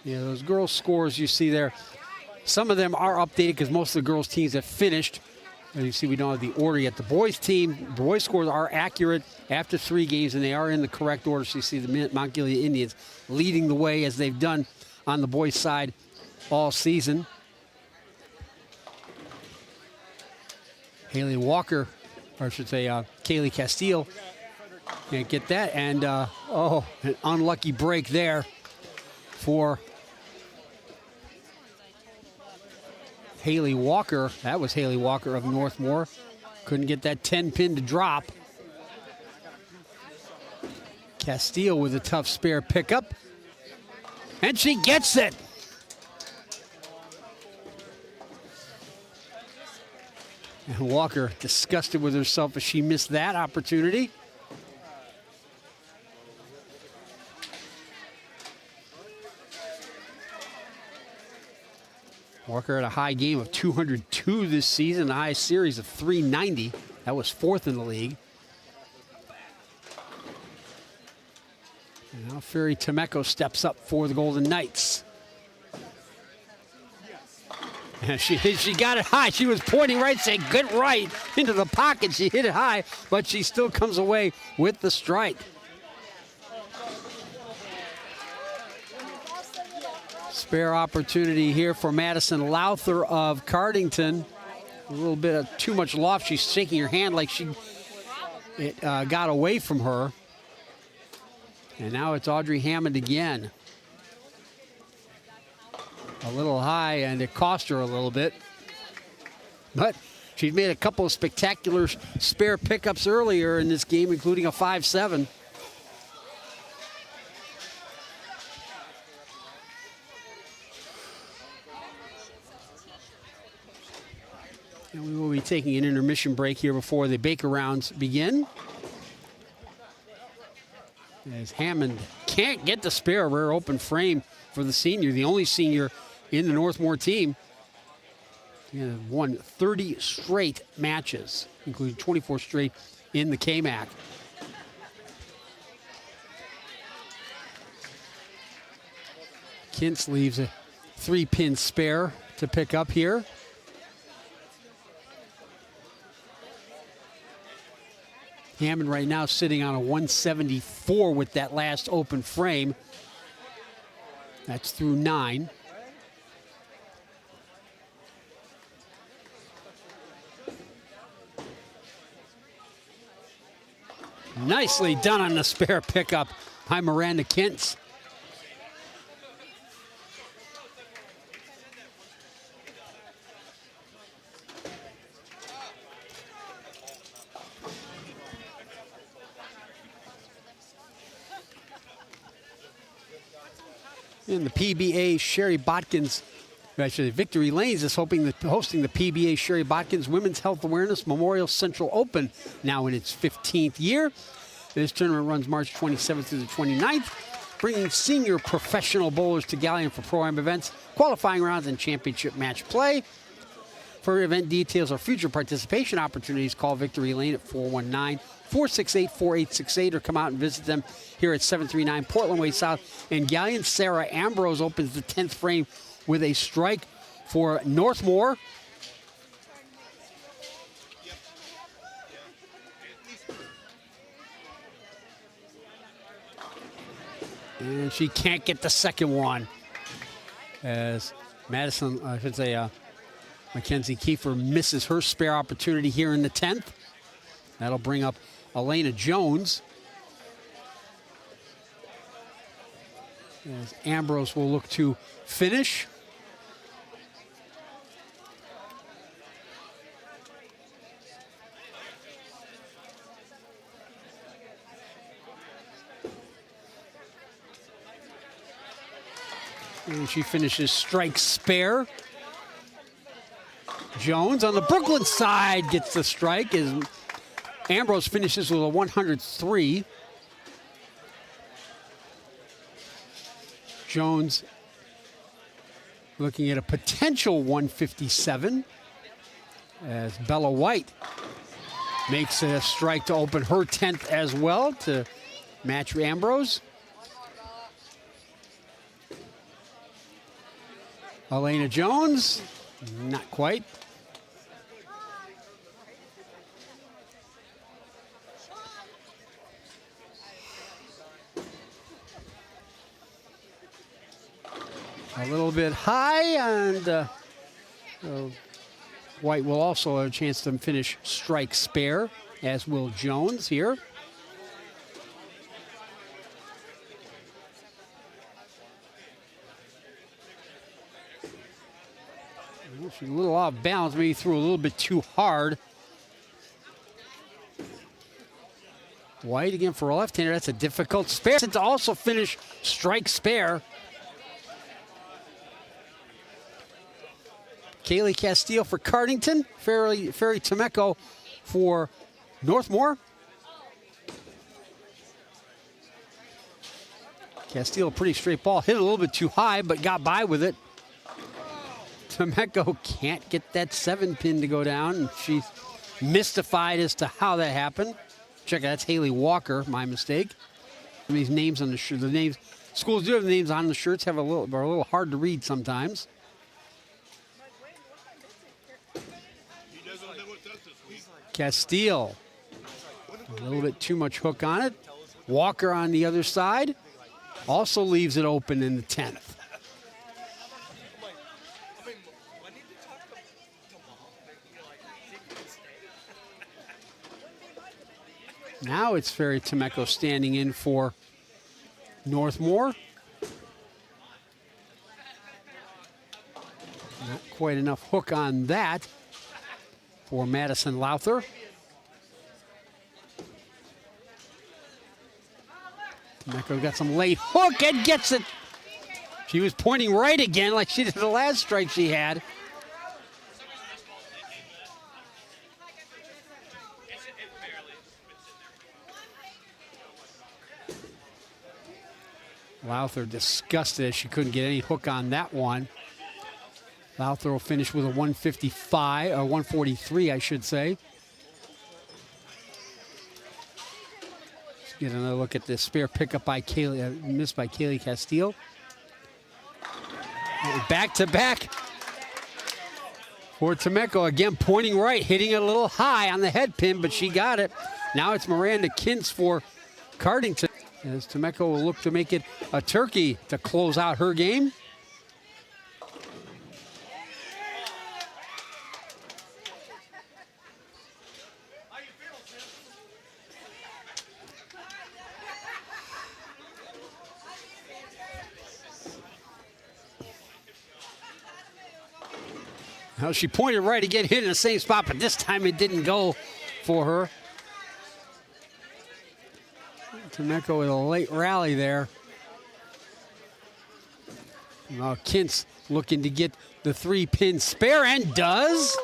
Speaker 1: Yeah, those girls' scores you see there, some of them are updated because most of the girls' teams have finished. As you see, we don't have the order yet. The boys' team, the boys' scores are accurate after 3 games, and they are in the correct order. So you see the Mount Gilead Indians leading the way as they've done on the boys' side all season. Haley Walker, or I should say Kaylee Castile, can't get that. And, oh, an unlucky break there for Haley Walker. That was Haley Walker of Northmor. Couldn't get that 10-pin to drop. Castile with a tough spare pickup. And she gets it. And Walker disgusted with herself as she missed that opportunity. Walker had a high game of 202 this season, the highest series of 390. That was 4th in the league. And now Fury Temeko steps up for the Golden Knights. And she got it high. She was pointing right, saying good right into the pocket. She hit it high, but she still comes away with the strike. Spare opportunity here for Madison Lowther of Cardington. A little bit of too much loft. She's shaking her hand like it got away from her. And now it's Audrey Hammond again. A little high, and it cost her a little bit. But she's made a couple of spectacular spare pickups earlier in this game, including a 5-7. And we will be taking an intermission break here before the Baker rounds begin. As Hammond can't get the spare, rare open frame for the senior, the only senior in the Northmor team. He won 30 straight matches, including 24 straight in the KMAC. Kintz leaves a 3-pin spare to pick up here. Hammond right now sitting on a 174 with that last open frame. That's through 9. Nicely done on the spare pickup by Miranda Kintz. In the PBA, Sherry Botkins, actually Victory Lanes is hosting the PBA Sherry Botkins Women's Health Awareness Memorial Central Open, now in its 15th year. This tournament runs March 27th through the 29th, bringing senior professional bowlers to Galion for Pro-Am events, qualifying rounds, and championship match play. For event details or future participation opportunities, call Victory Lane at 419-468-4868 or come out and visit them here at 739 Portland Way South. And Galion Sarah Ambrose opens the 10th frame with a strike for Northmor. And she can't get the second one. As Mackenzie Kiefer misses her spare opportunity here in the 10th. That'll bring up Elena Jones. As Ambrose will look to finish. And she finishes strike spare. Jones on the Brooklyn side gets the strike as Ambrose finishes with a 103. Jones looking at a potential 157 as Bella White makes a strike to open her 10th as well to match Ambrose. Elena Jones, not quite. A little bit high, and White will also have a chance to finish strike spare, as will Jones here. She's a little off balance, maybe threw a little bit too hard. White again for a left-hander, that's a difficult spare. To also finish strike spare. Kaylee Castillo for Cardington, Ferry Temecco for Northmor. Castillo, pretty straight ball, hit a little bit too high, but got by with it. Temecco can't get that 7-pin to go down, and she's mystified as to how that happened. Check out, that's Haley Walker, my mistake. These names on the shirt, the names, schools do have the names on the shirts, are a little hard to read sometimes. Castillo, a little bit too much hook on it. Walker on the other side also leaves it open in the 10th. Now it's Ferry Temecco standing in for Northmor. Not quite enough hook on that for Madison Lowther. Temecco got some late hook and gets it. She was pointing right again like she did the last strike she had. Lowther disgusted as she couldn't get any hook on that one. Lowther will finish with a 155, or 143, I should say. Let's get another look at this spare pickup by Kaylee, missed by Kaylee Castillo. Back to back for Temecco, again pointing right, hitting it a little high on the head pin, but she got it. Now it's Miranda Kintz for Cardington, as Temecco will look to make it a turkey to close out her game. Well, she pointed right again, hit in the same spot, but this time it didn't go for her. Temecco with a late rally there. Now Kintz looking to get the 3-pin spare, and does.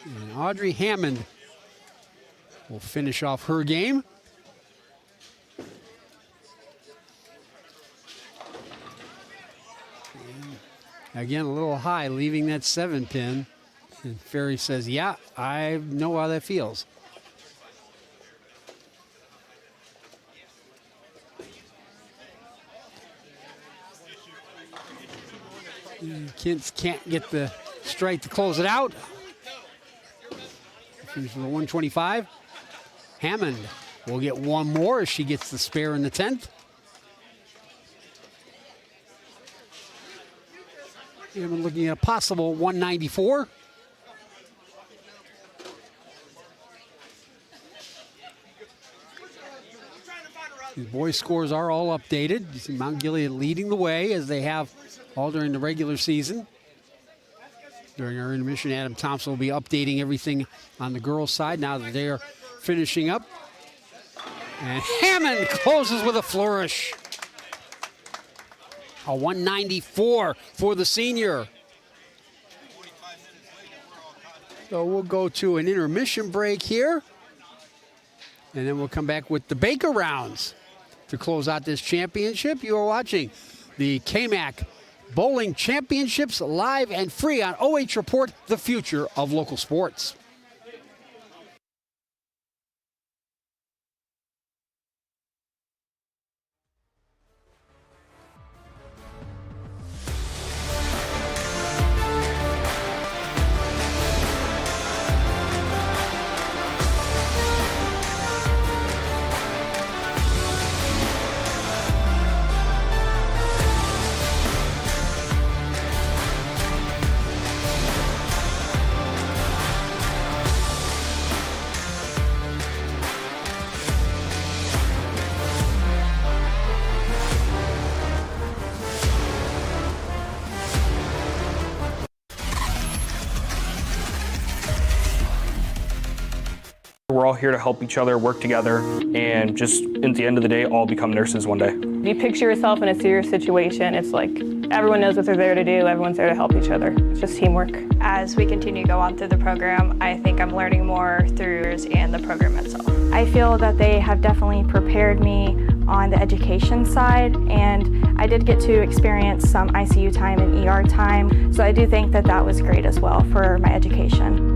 Speaker 1: And Audrey Hammond will finish off her game. Again, a little high, leaving that 7-pin. And Ferry says, yeah, I know how that feels. Kintz can't get the strike to close it out. Finishes with a 125. Hammond will get one more as she gets the spare in the 10th. Hammond looking at a possible 194. These boys' scores are all updated. You see Mount Gilead leading the way as they have all during the regular season. During our intermission, Adam Thompson will be updating everything on the girls' side now that they are finishing up. And Hammond closes with a flourish. A 194 for the senior. So we'll go to an intermission break here. And then we'll come back with the Baker rounds to close out this championship. You are watching the KMAC Bowling Championships live and free on OH Report, the future of local sports.
Speaker 7: We're all here to help each other, work together, and just at the end of the day, all become nurses one day.
Speaker 8: If you picture yourself in a serious situation, it's like everyone knows what they're there to do, everyone's there to help each other. It's just teamwork.
Speaker 9: As we continue to go on through the program, I think I'm learning more through and the program itself. I feel that they have definitely prepared me on the education side, and I did get to experience some ICU time and ER time, so I do think that that was great as well for my education.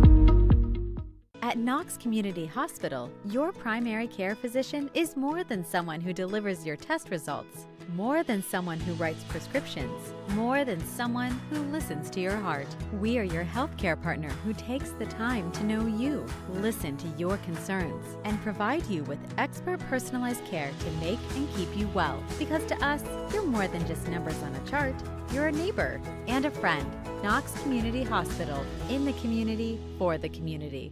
Speaker 6: At Knox Community Hospital, your primary care physician is more than someone who delivers your test results, more than someone who writes prescriptions, more than someone who listens to your heart. We are your healthcare partner who takes the time to know you, listen to your concerns, and provide you with expert personalized care to make and keep you well. Because to us, you're more than just numbers on a chart. You're a neighbor and a friend. Knox Community Hospital, in the community, for the community.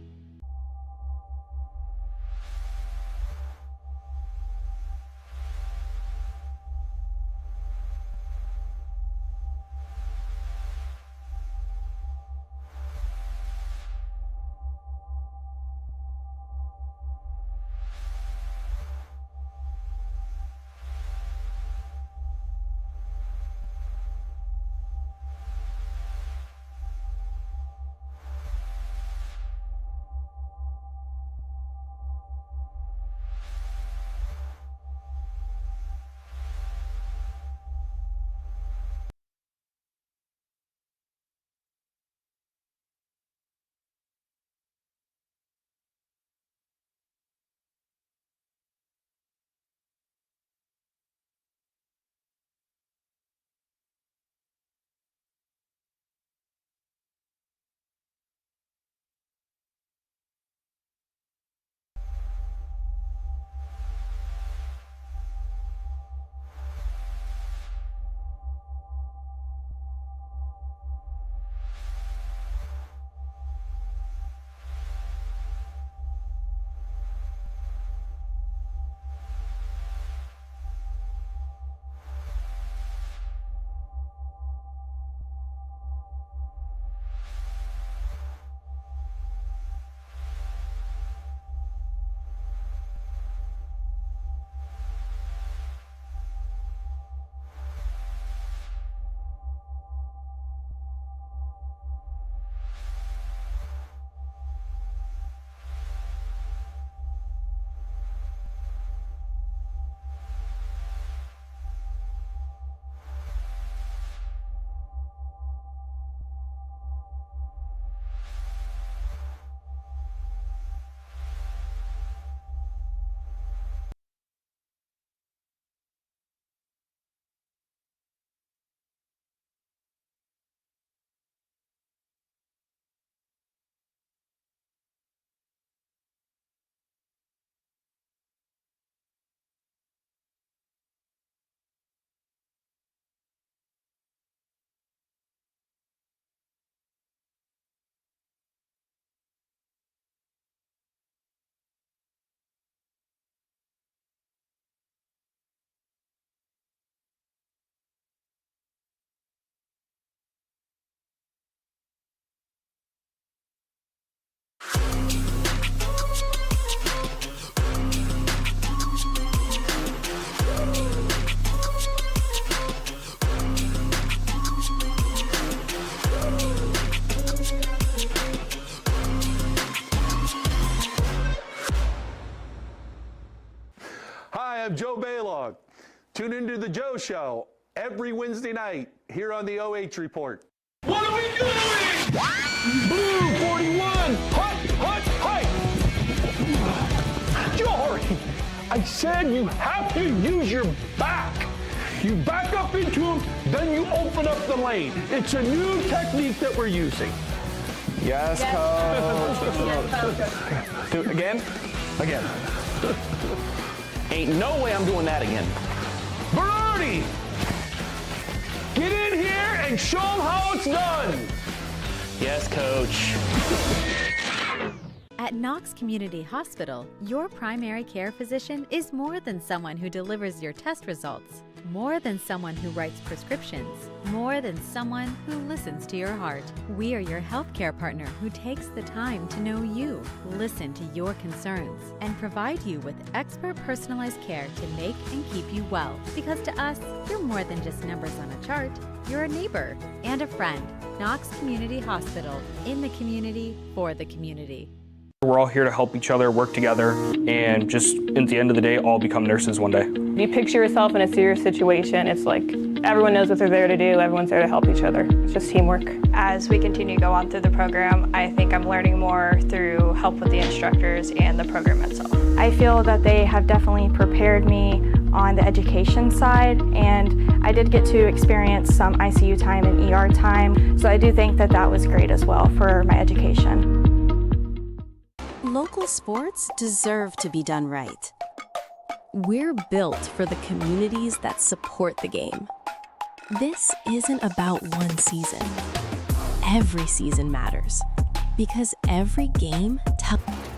Speaker 4: am Joe Baylog. Tune into the Joe Show every Wednesday night here on the OH Report.
Speaker 5: What are we doing? Blue 41, hut. Jory, I said you have to use your back. You back up into them, then you open up the lane. It's a new technique that we're using.
Speaker 3: Yes, coach.
Speaker 5: Do it again? Again. Ain't no way I'm doing that again. Berardi, get in here and show them how it's done. Yes, coach.
Speaker 6: At Knox Community Hospital, your primary care physician is more than someone who delivers your test results, more than someone who writes prescriptions, more than someone who listens to your heart. We are your healthcare partner who takes the time to know you, listen to your concerns, and provide you with expert personalized care to make and keep you well. Because to us, you're more than just numbers on a chart. You're a neighbor and a friend. Knox Community Hospital, in the community, for the community.
Speaker 7: We're all here to help each other, work together, and just at the end of the day, all become nurses one day.
Speaker 8: You picture yourself in a serious situation, it's like everyone knows what they're there to do, everyone's there to help each other. It's just teamwork.
Speaker 9: As we continue to go on through the program, I think I'm learning more through help with the instructors and the program itself. I feel that they have definitely prepared me on the education side, and I did get to experience some ICU time and ER time, so I do think that that was great as well for my education.
Speaker 10: Local sports deserve to be done right. We're built for the communities that support the game. This isn't about one season. Every season matters because every game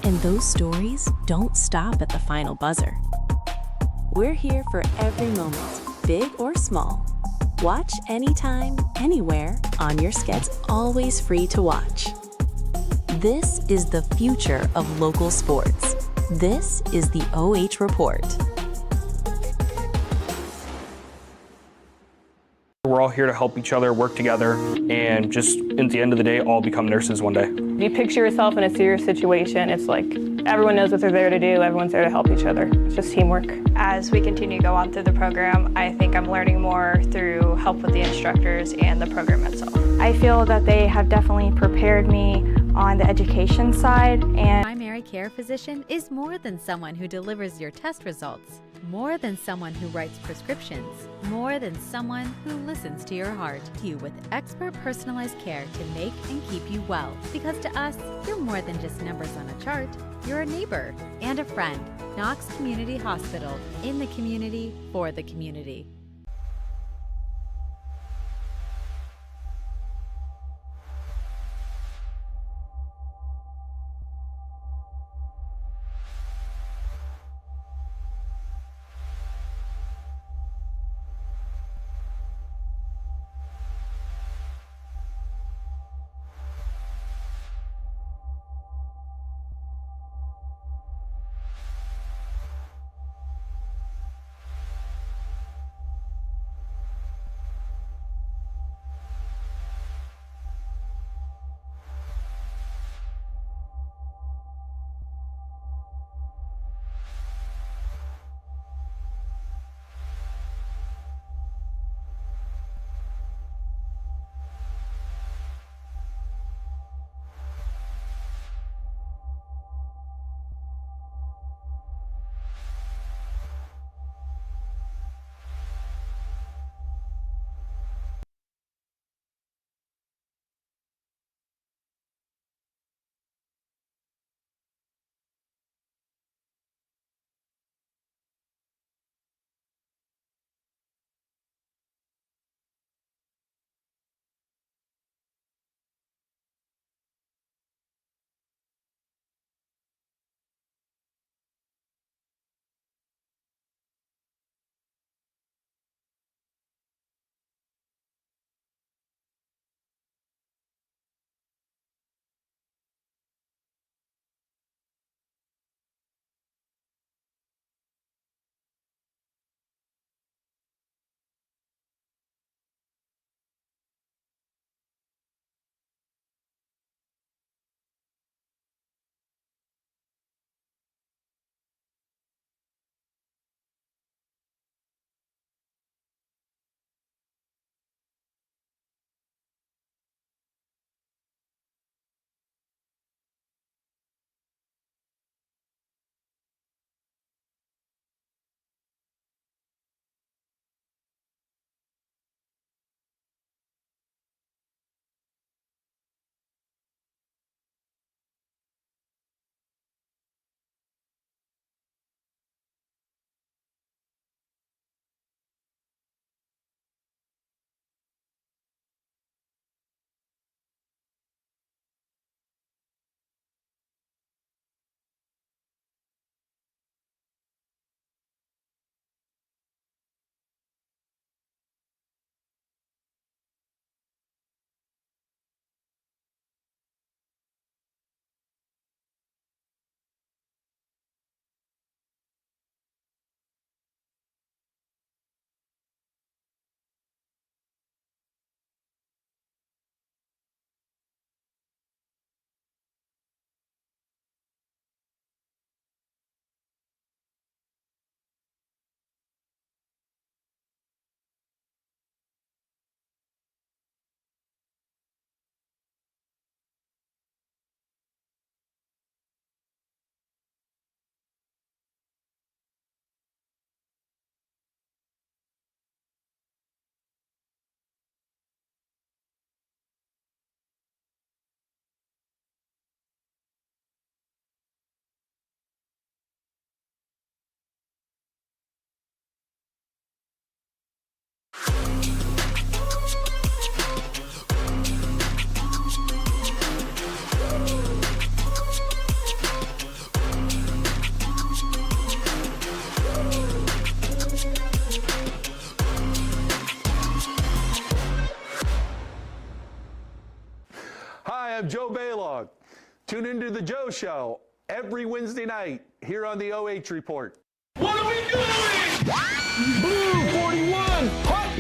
Speaker 10: and those stories don't stop at the final buzzer. We're here for every moment, big or small. Watch anytime, anywhere, on your schedule, always free to watch. This is the future of local sports. This is the OH Report.
Speaker 7: We're all here to help each other, work together, and just at the end of the day, all become nurses one day.
Speaker 8: You picture yourself in a serious situation, it's like everyone knows what they're there to do, everyone's there to help each other. It's just teamwork. As we continue to go on through the program, I think I'm learning more through help with the instructors and the program itself. I feel that they have definitely prepared me on the education side, and
Speaker 6: Primary care physician is more than someone who delivers your test results, more than someone who writes prescriptions, more than someone who listens to your heart. You with expert personalized care to make and keep you well. Because to us, you're more than just numbers on a chart. You're a neighbor and a friend. Knox Community Hospital, in the community, for the community.
Speaker 4: Tune into the Joe Show every Wednesday night here on the OH Report.
Speaker 5: What are we doing? Blue 41, hut,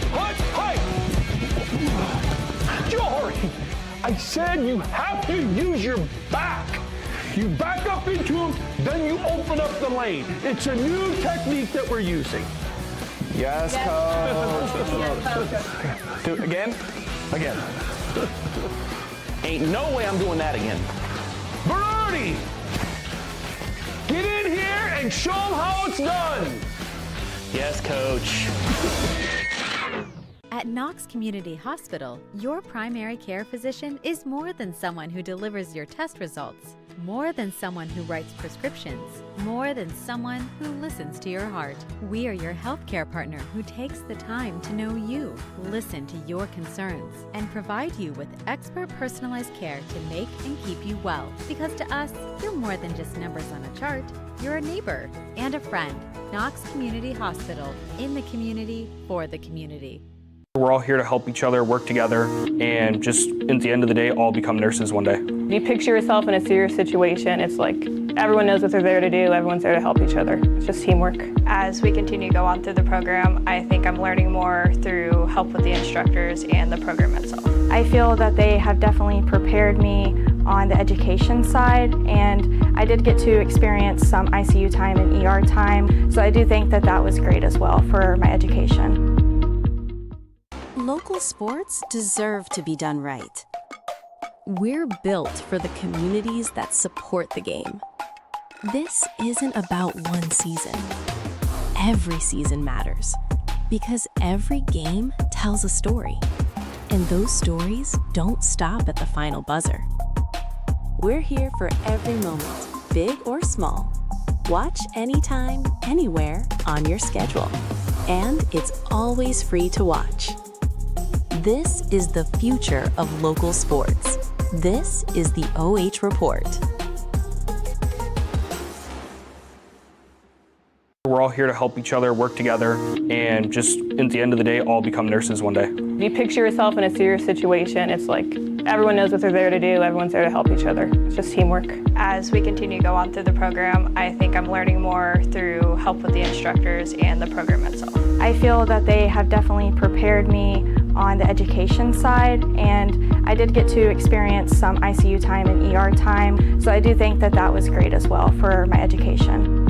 Speaker 5: Jory, I said you have to use your back. You back up into them, then you open up the lane. It's a new technique that we're using.
Speaker 3: Yes, coach.
Speaker 5: Do it again? Again. Ain't no way I'm doing that again. Berardi! Get in here and show them how it's done. Yes, coach.
Speaker 6: At Knox Community Hospital, your primary care physician is more than someone who delivers your test results, more than someone who writes prescriptions, more than someone who listens to your heart. We are your healthcare partner who takes the time to know you, listen to your concerns, and provide you with expert personalized care to make and keep you well. Because to us, you're more than just numbers on a chart. You're a neighbor and a friend. Knox Community Hospital, in the community, for the community.
Speaker 7: We're all here to help each other, work together, and just at the end of the day, all become nurses one day.
Speaker 8: If you picture yourself in a serious situation, it's like everyone knows what they're there to do, everyone's there to help each other. It's just teamwork. As we continue to go on through the program, I think I'm learning more through help with the instructors and the program itself.
Speaker 9: I feel that they have definitely prepared me on the education side, and I did get to experience some ICU time and ER time, so I do think that that was great as well for my education.
Speaker 10: Local sports deserve to be done right. We're built for the communities that support the game. This isn't about one season. Every season matters because every game tells a story, and those stories don't stop at the final buzzer. We're here for every moment, big or small. Watch anytime, anywhere, on your schedule. And it's always free to watch. This is the future of local sports. This is the OH Report.
Speaker 7: We're all here to help each other, work together, and just at the end of the day, all become nurses one day.
Speaker 8: If you picture yourself in a serious situation, it's like everyone knows what they're there to do, everyone's there to help each other. It's just teamwork. As we continue to go on through the program, I think I'm learning more through help with the instructors and the program itself.
Speaker 9: I feel that they have definitely prepared me on the education side, and I did get to experience some ICU time and ER time, so I do think that that was great as well for my education.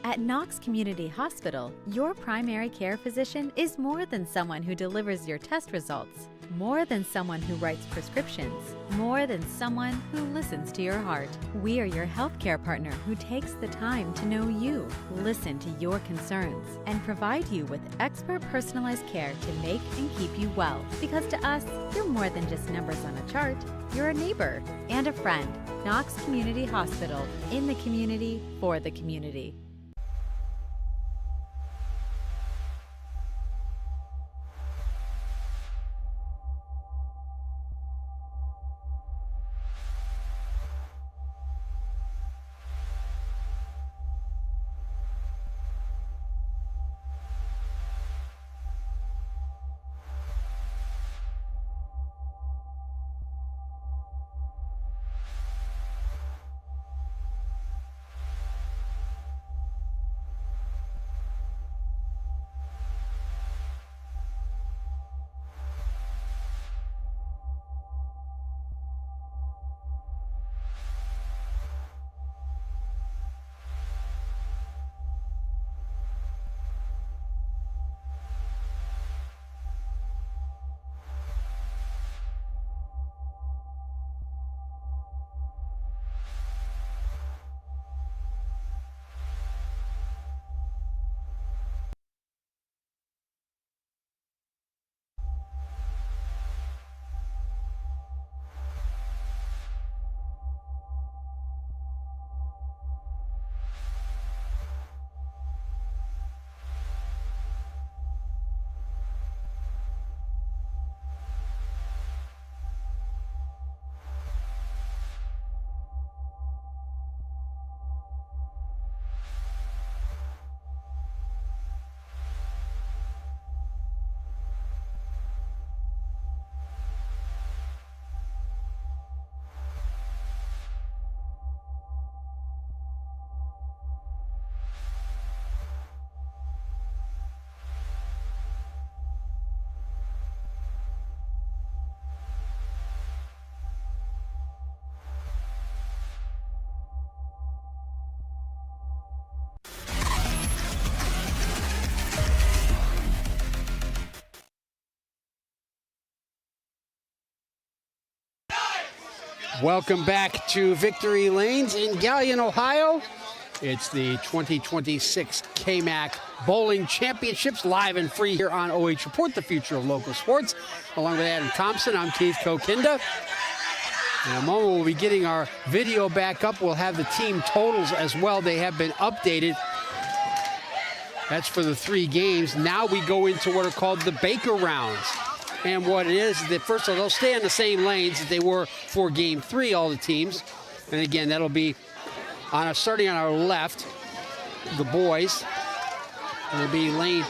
Speaker 6: At Knox Community Hospital, your primary care physician is more than someone who delivers your test results, more than someone who writes prescriptions, more than someone who listens to your heart. We are your healthcare partner who takes the time to know you, listen to your concerns, and provide you with expert personalized care to make and keep you well. Because to us, you're more than just numbers on a chart. You're a neighbor and a friend. Knox Community Hospital, in the community, for the community.
Speaker 1: Welcome back to Victory Lanes in Galion, Ohio. It's the 2026 KMAC Bowling Championships, live and free here on OH Report, the future of local sports. Along with Adam Thompson, I'm Keith Kokinda. In a moment, we'll be getting our video back up. We'll have the team totals as well. They have been updated. That's for the 3 games. Now we go into what are called the Baker rounds. And what it is that, first of all, they'll stay on the same lanes that they were for Game 3, all the teams. And again, that'll be starting on our left, the boys. It'll be lane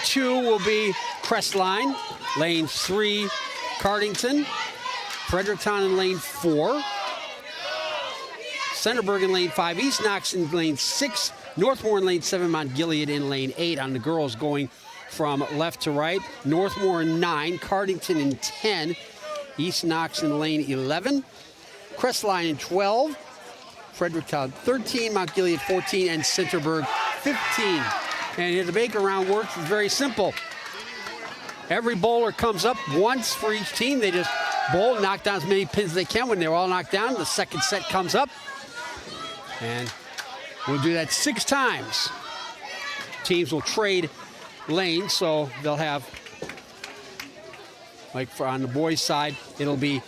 Speaker 1: 2 will be Crestline. Lane 3, Cardington. Fredericktown in lane 4. Centerburg in lane 5. East Knox in lane 6. Northmor in lane 7. Mount Gilead in lane 8. On the girls going from left to right. Northmor in 9, Cardington in 10, East Knox in lane 11, Crestline in 12, Fredericktown 13, Mount Gilead 14, and Centerburg 15. And the Baker round works very simple. Every bowler comes up once for each team. They just bowl, knock down as many pins as they can. When they're all knocked down, the second set comes up. And we'll do that 6 times. Teams will trade lanes, so they'll have, like for on the boys' side, it'll be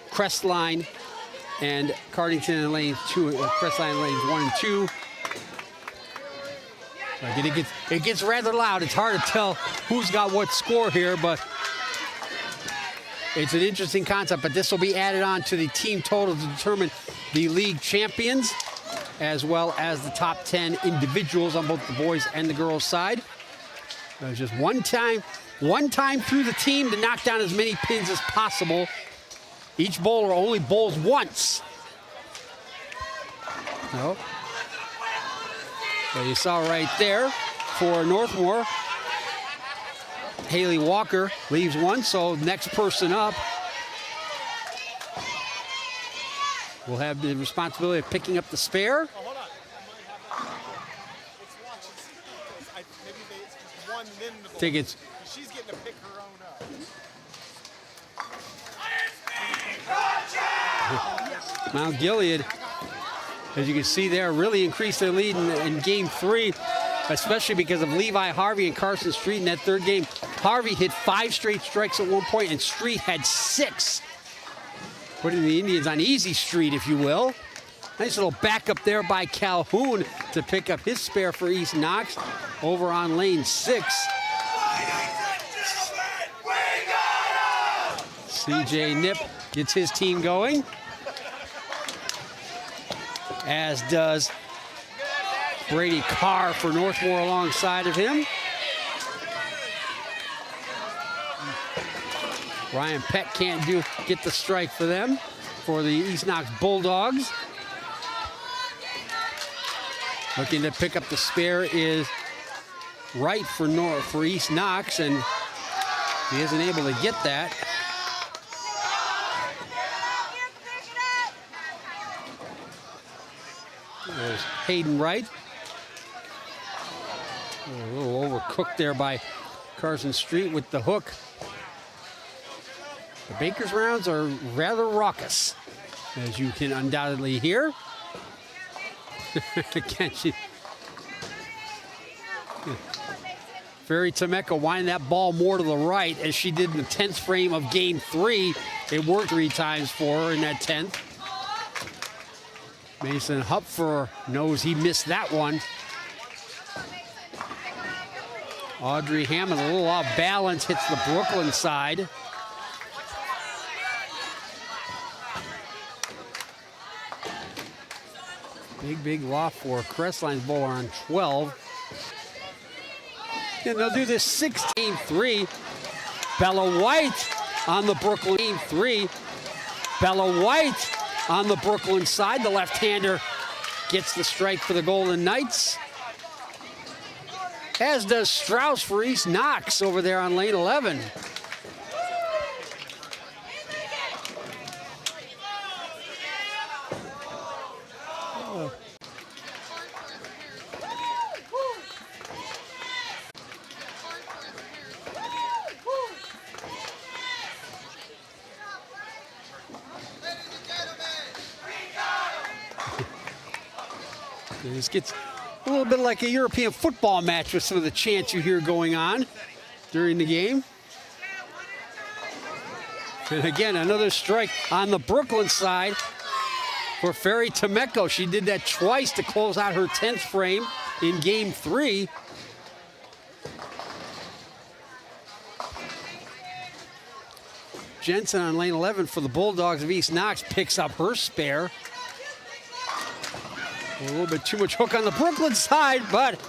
Speaker 1: Crestline and Cardington in lane 2, Crestline in lanes 1 and 2. Like it gets rather loud. It's hard to tell who's got what score here, but it's an interesting concept. But this will be added on to the team total to determine the league champions, as well as the top 10 individuals on both the boys and the girls' side. There's just one time through the team to knock down as many pins as possible. Each bowler only bowls once. So you saw right there for Northmor, Haley Walker leaves one, so next person up will have the responsibility of picking up the spare. Tickets.
Speaker 2: She's getting to pick her own up.
Speaker 1: Mount Gilead, as you can see there, really increased their lead in Game 3, especially because of Levi Harvey and Carson Street in that third game. Harvey hit 5 straight strikes at one point, and Street had 6, putting the Indians on easy street, if you will. Nice little backup there by Calhoun to pick up his spare for East Knox over on lane 6. CJ Nip gets his team going, as does Brady Carr for Northmor alongside of him. Ryan Peck can't get the strike for them, for the East Knox Bulldogs. Looking to pick up the spare is Wright for East Knox, and he isn't able to get that. There's Hayden Wright. A little overcooked there by Carson Street with the hook. The Baker's rounds are rather raucous, as you can undoubtedly hear. Ferry Temeka winding that ball more to the right, as she did in the 10th frame of Game 3. It worked 3 times for her in that 10th. Mason Hupfer knows he missed that one. Audrey Hammond, a little off balance, hits the Brooklyn side. Big loft for Crestline's bowler on 12. And they'll do this 16-3. Bella White on the Brooklyn Game 3. Bella White on the Brooklyn side. The left-hander gets the strike for the Golden Knights. As does Strauss for East Knox over there on lane 11. This gets a little bit like a European football match with some of the chants you hear going on during the game. And again, another strike on the Brooklyn side for Ferry Temeko. She did that twice to close out her 10th frame in game 3. Jensen on lane 11 for the Bulldogs of East Knox picks up her spare. A little bit too much hook on the Brooklyn side, but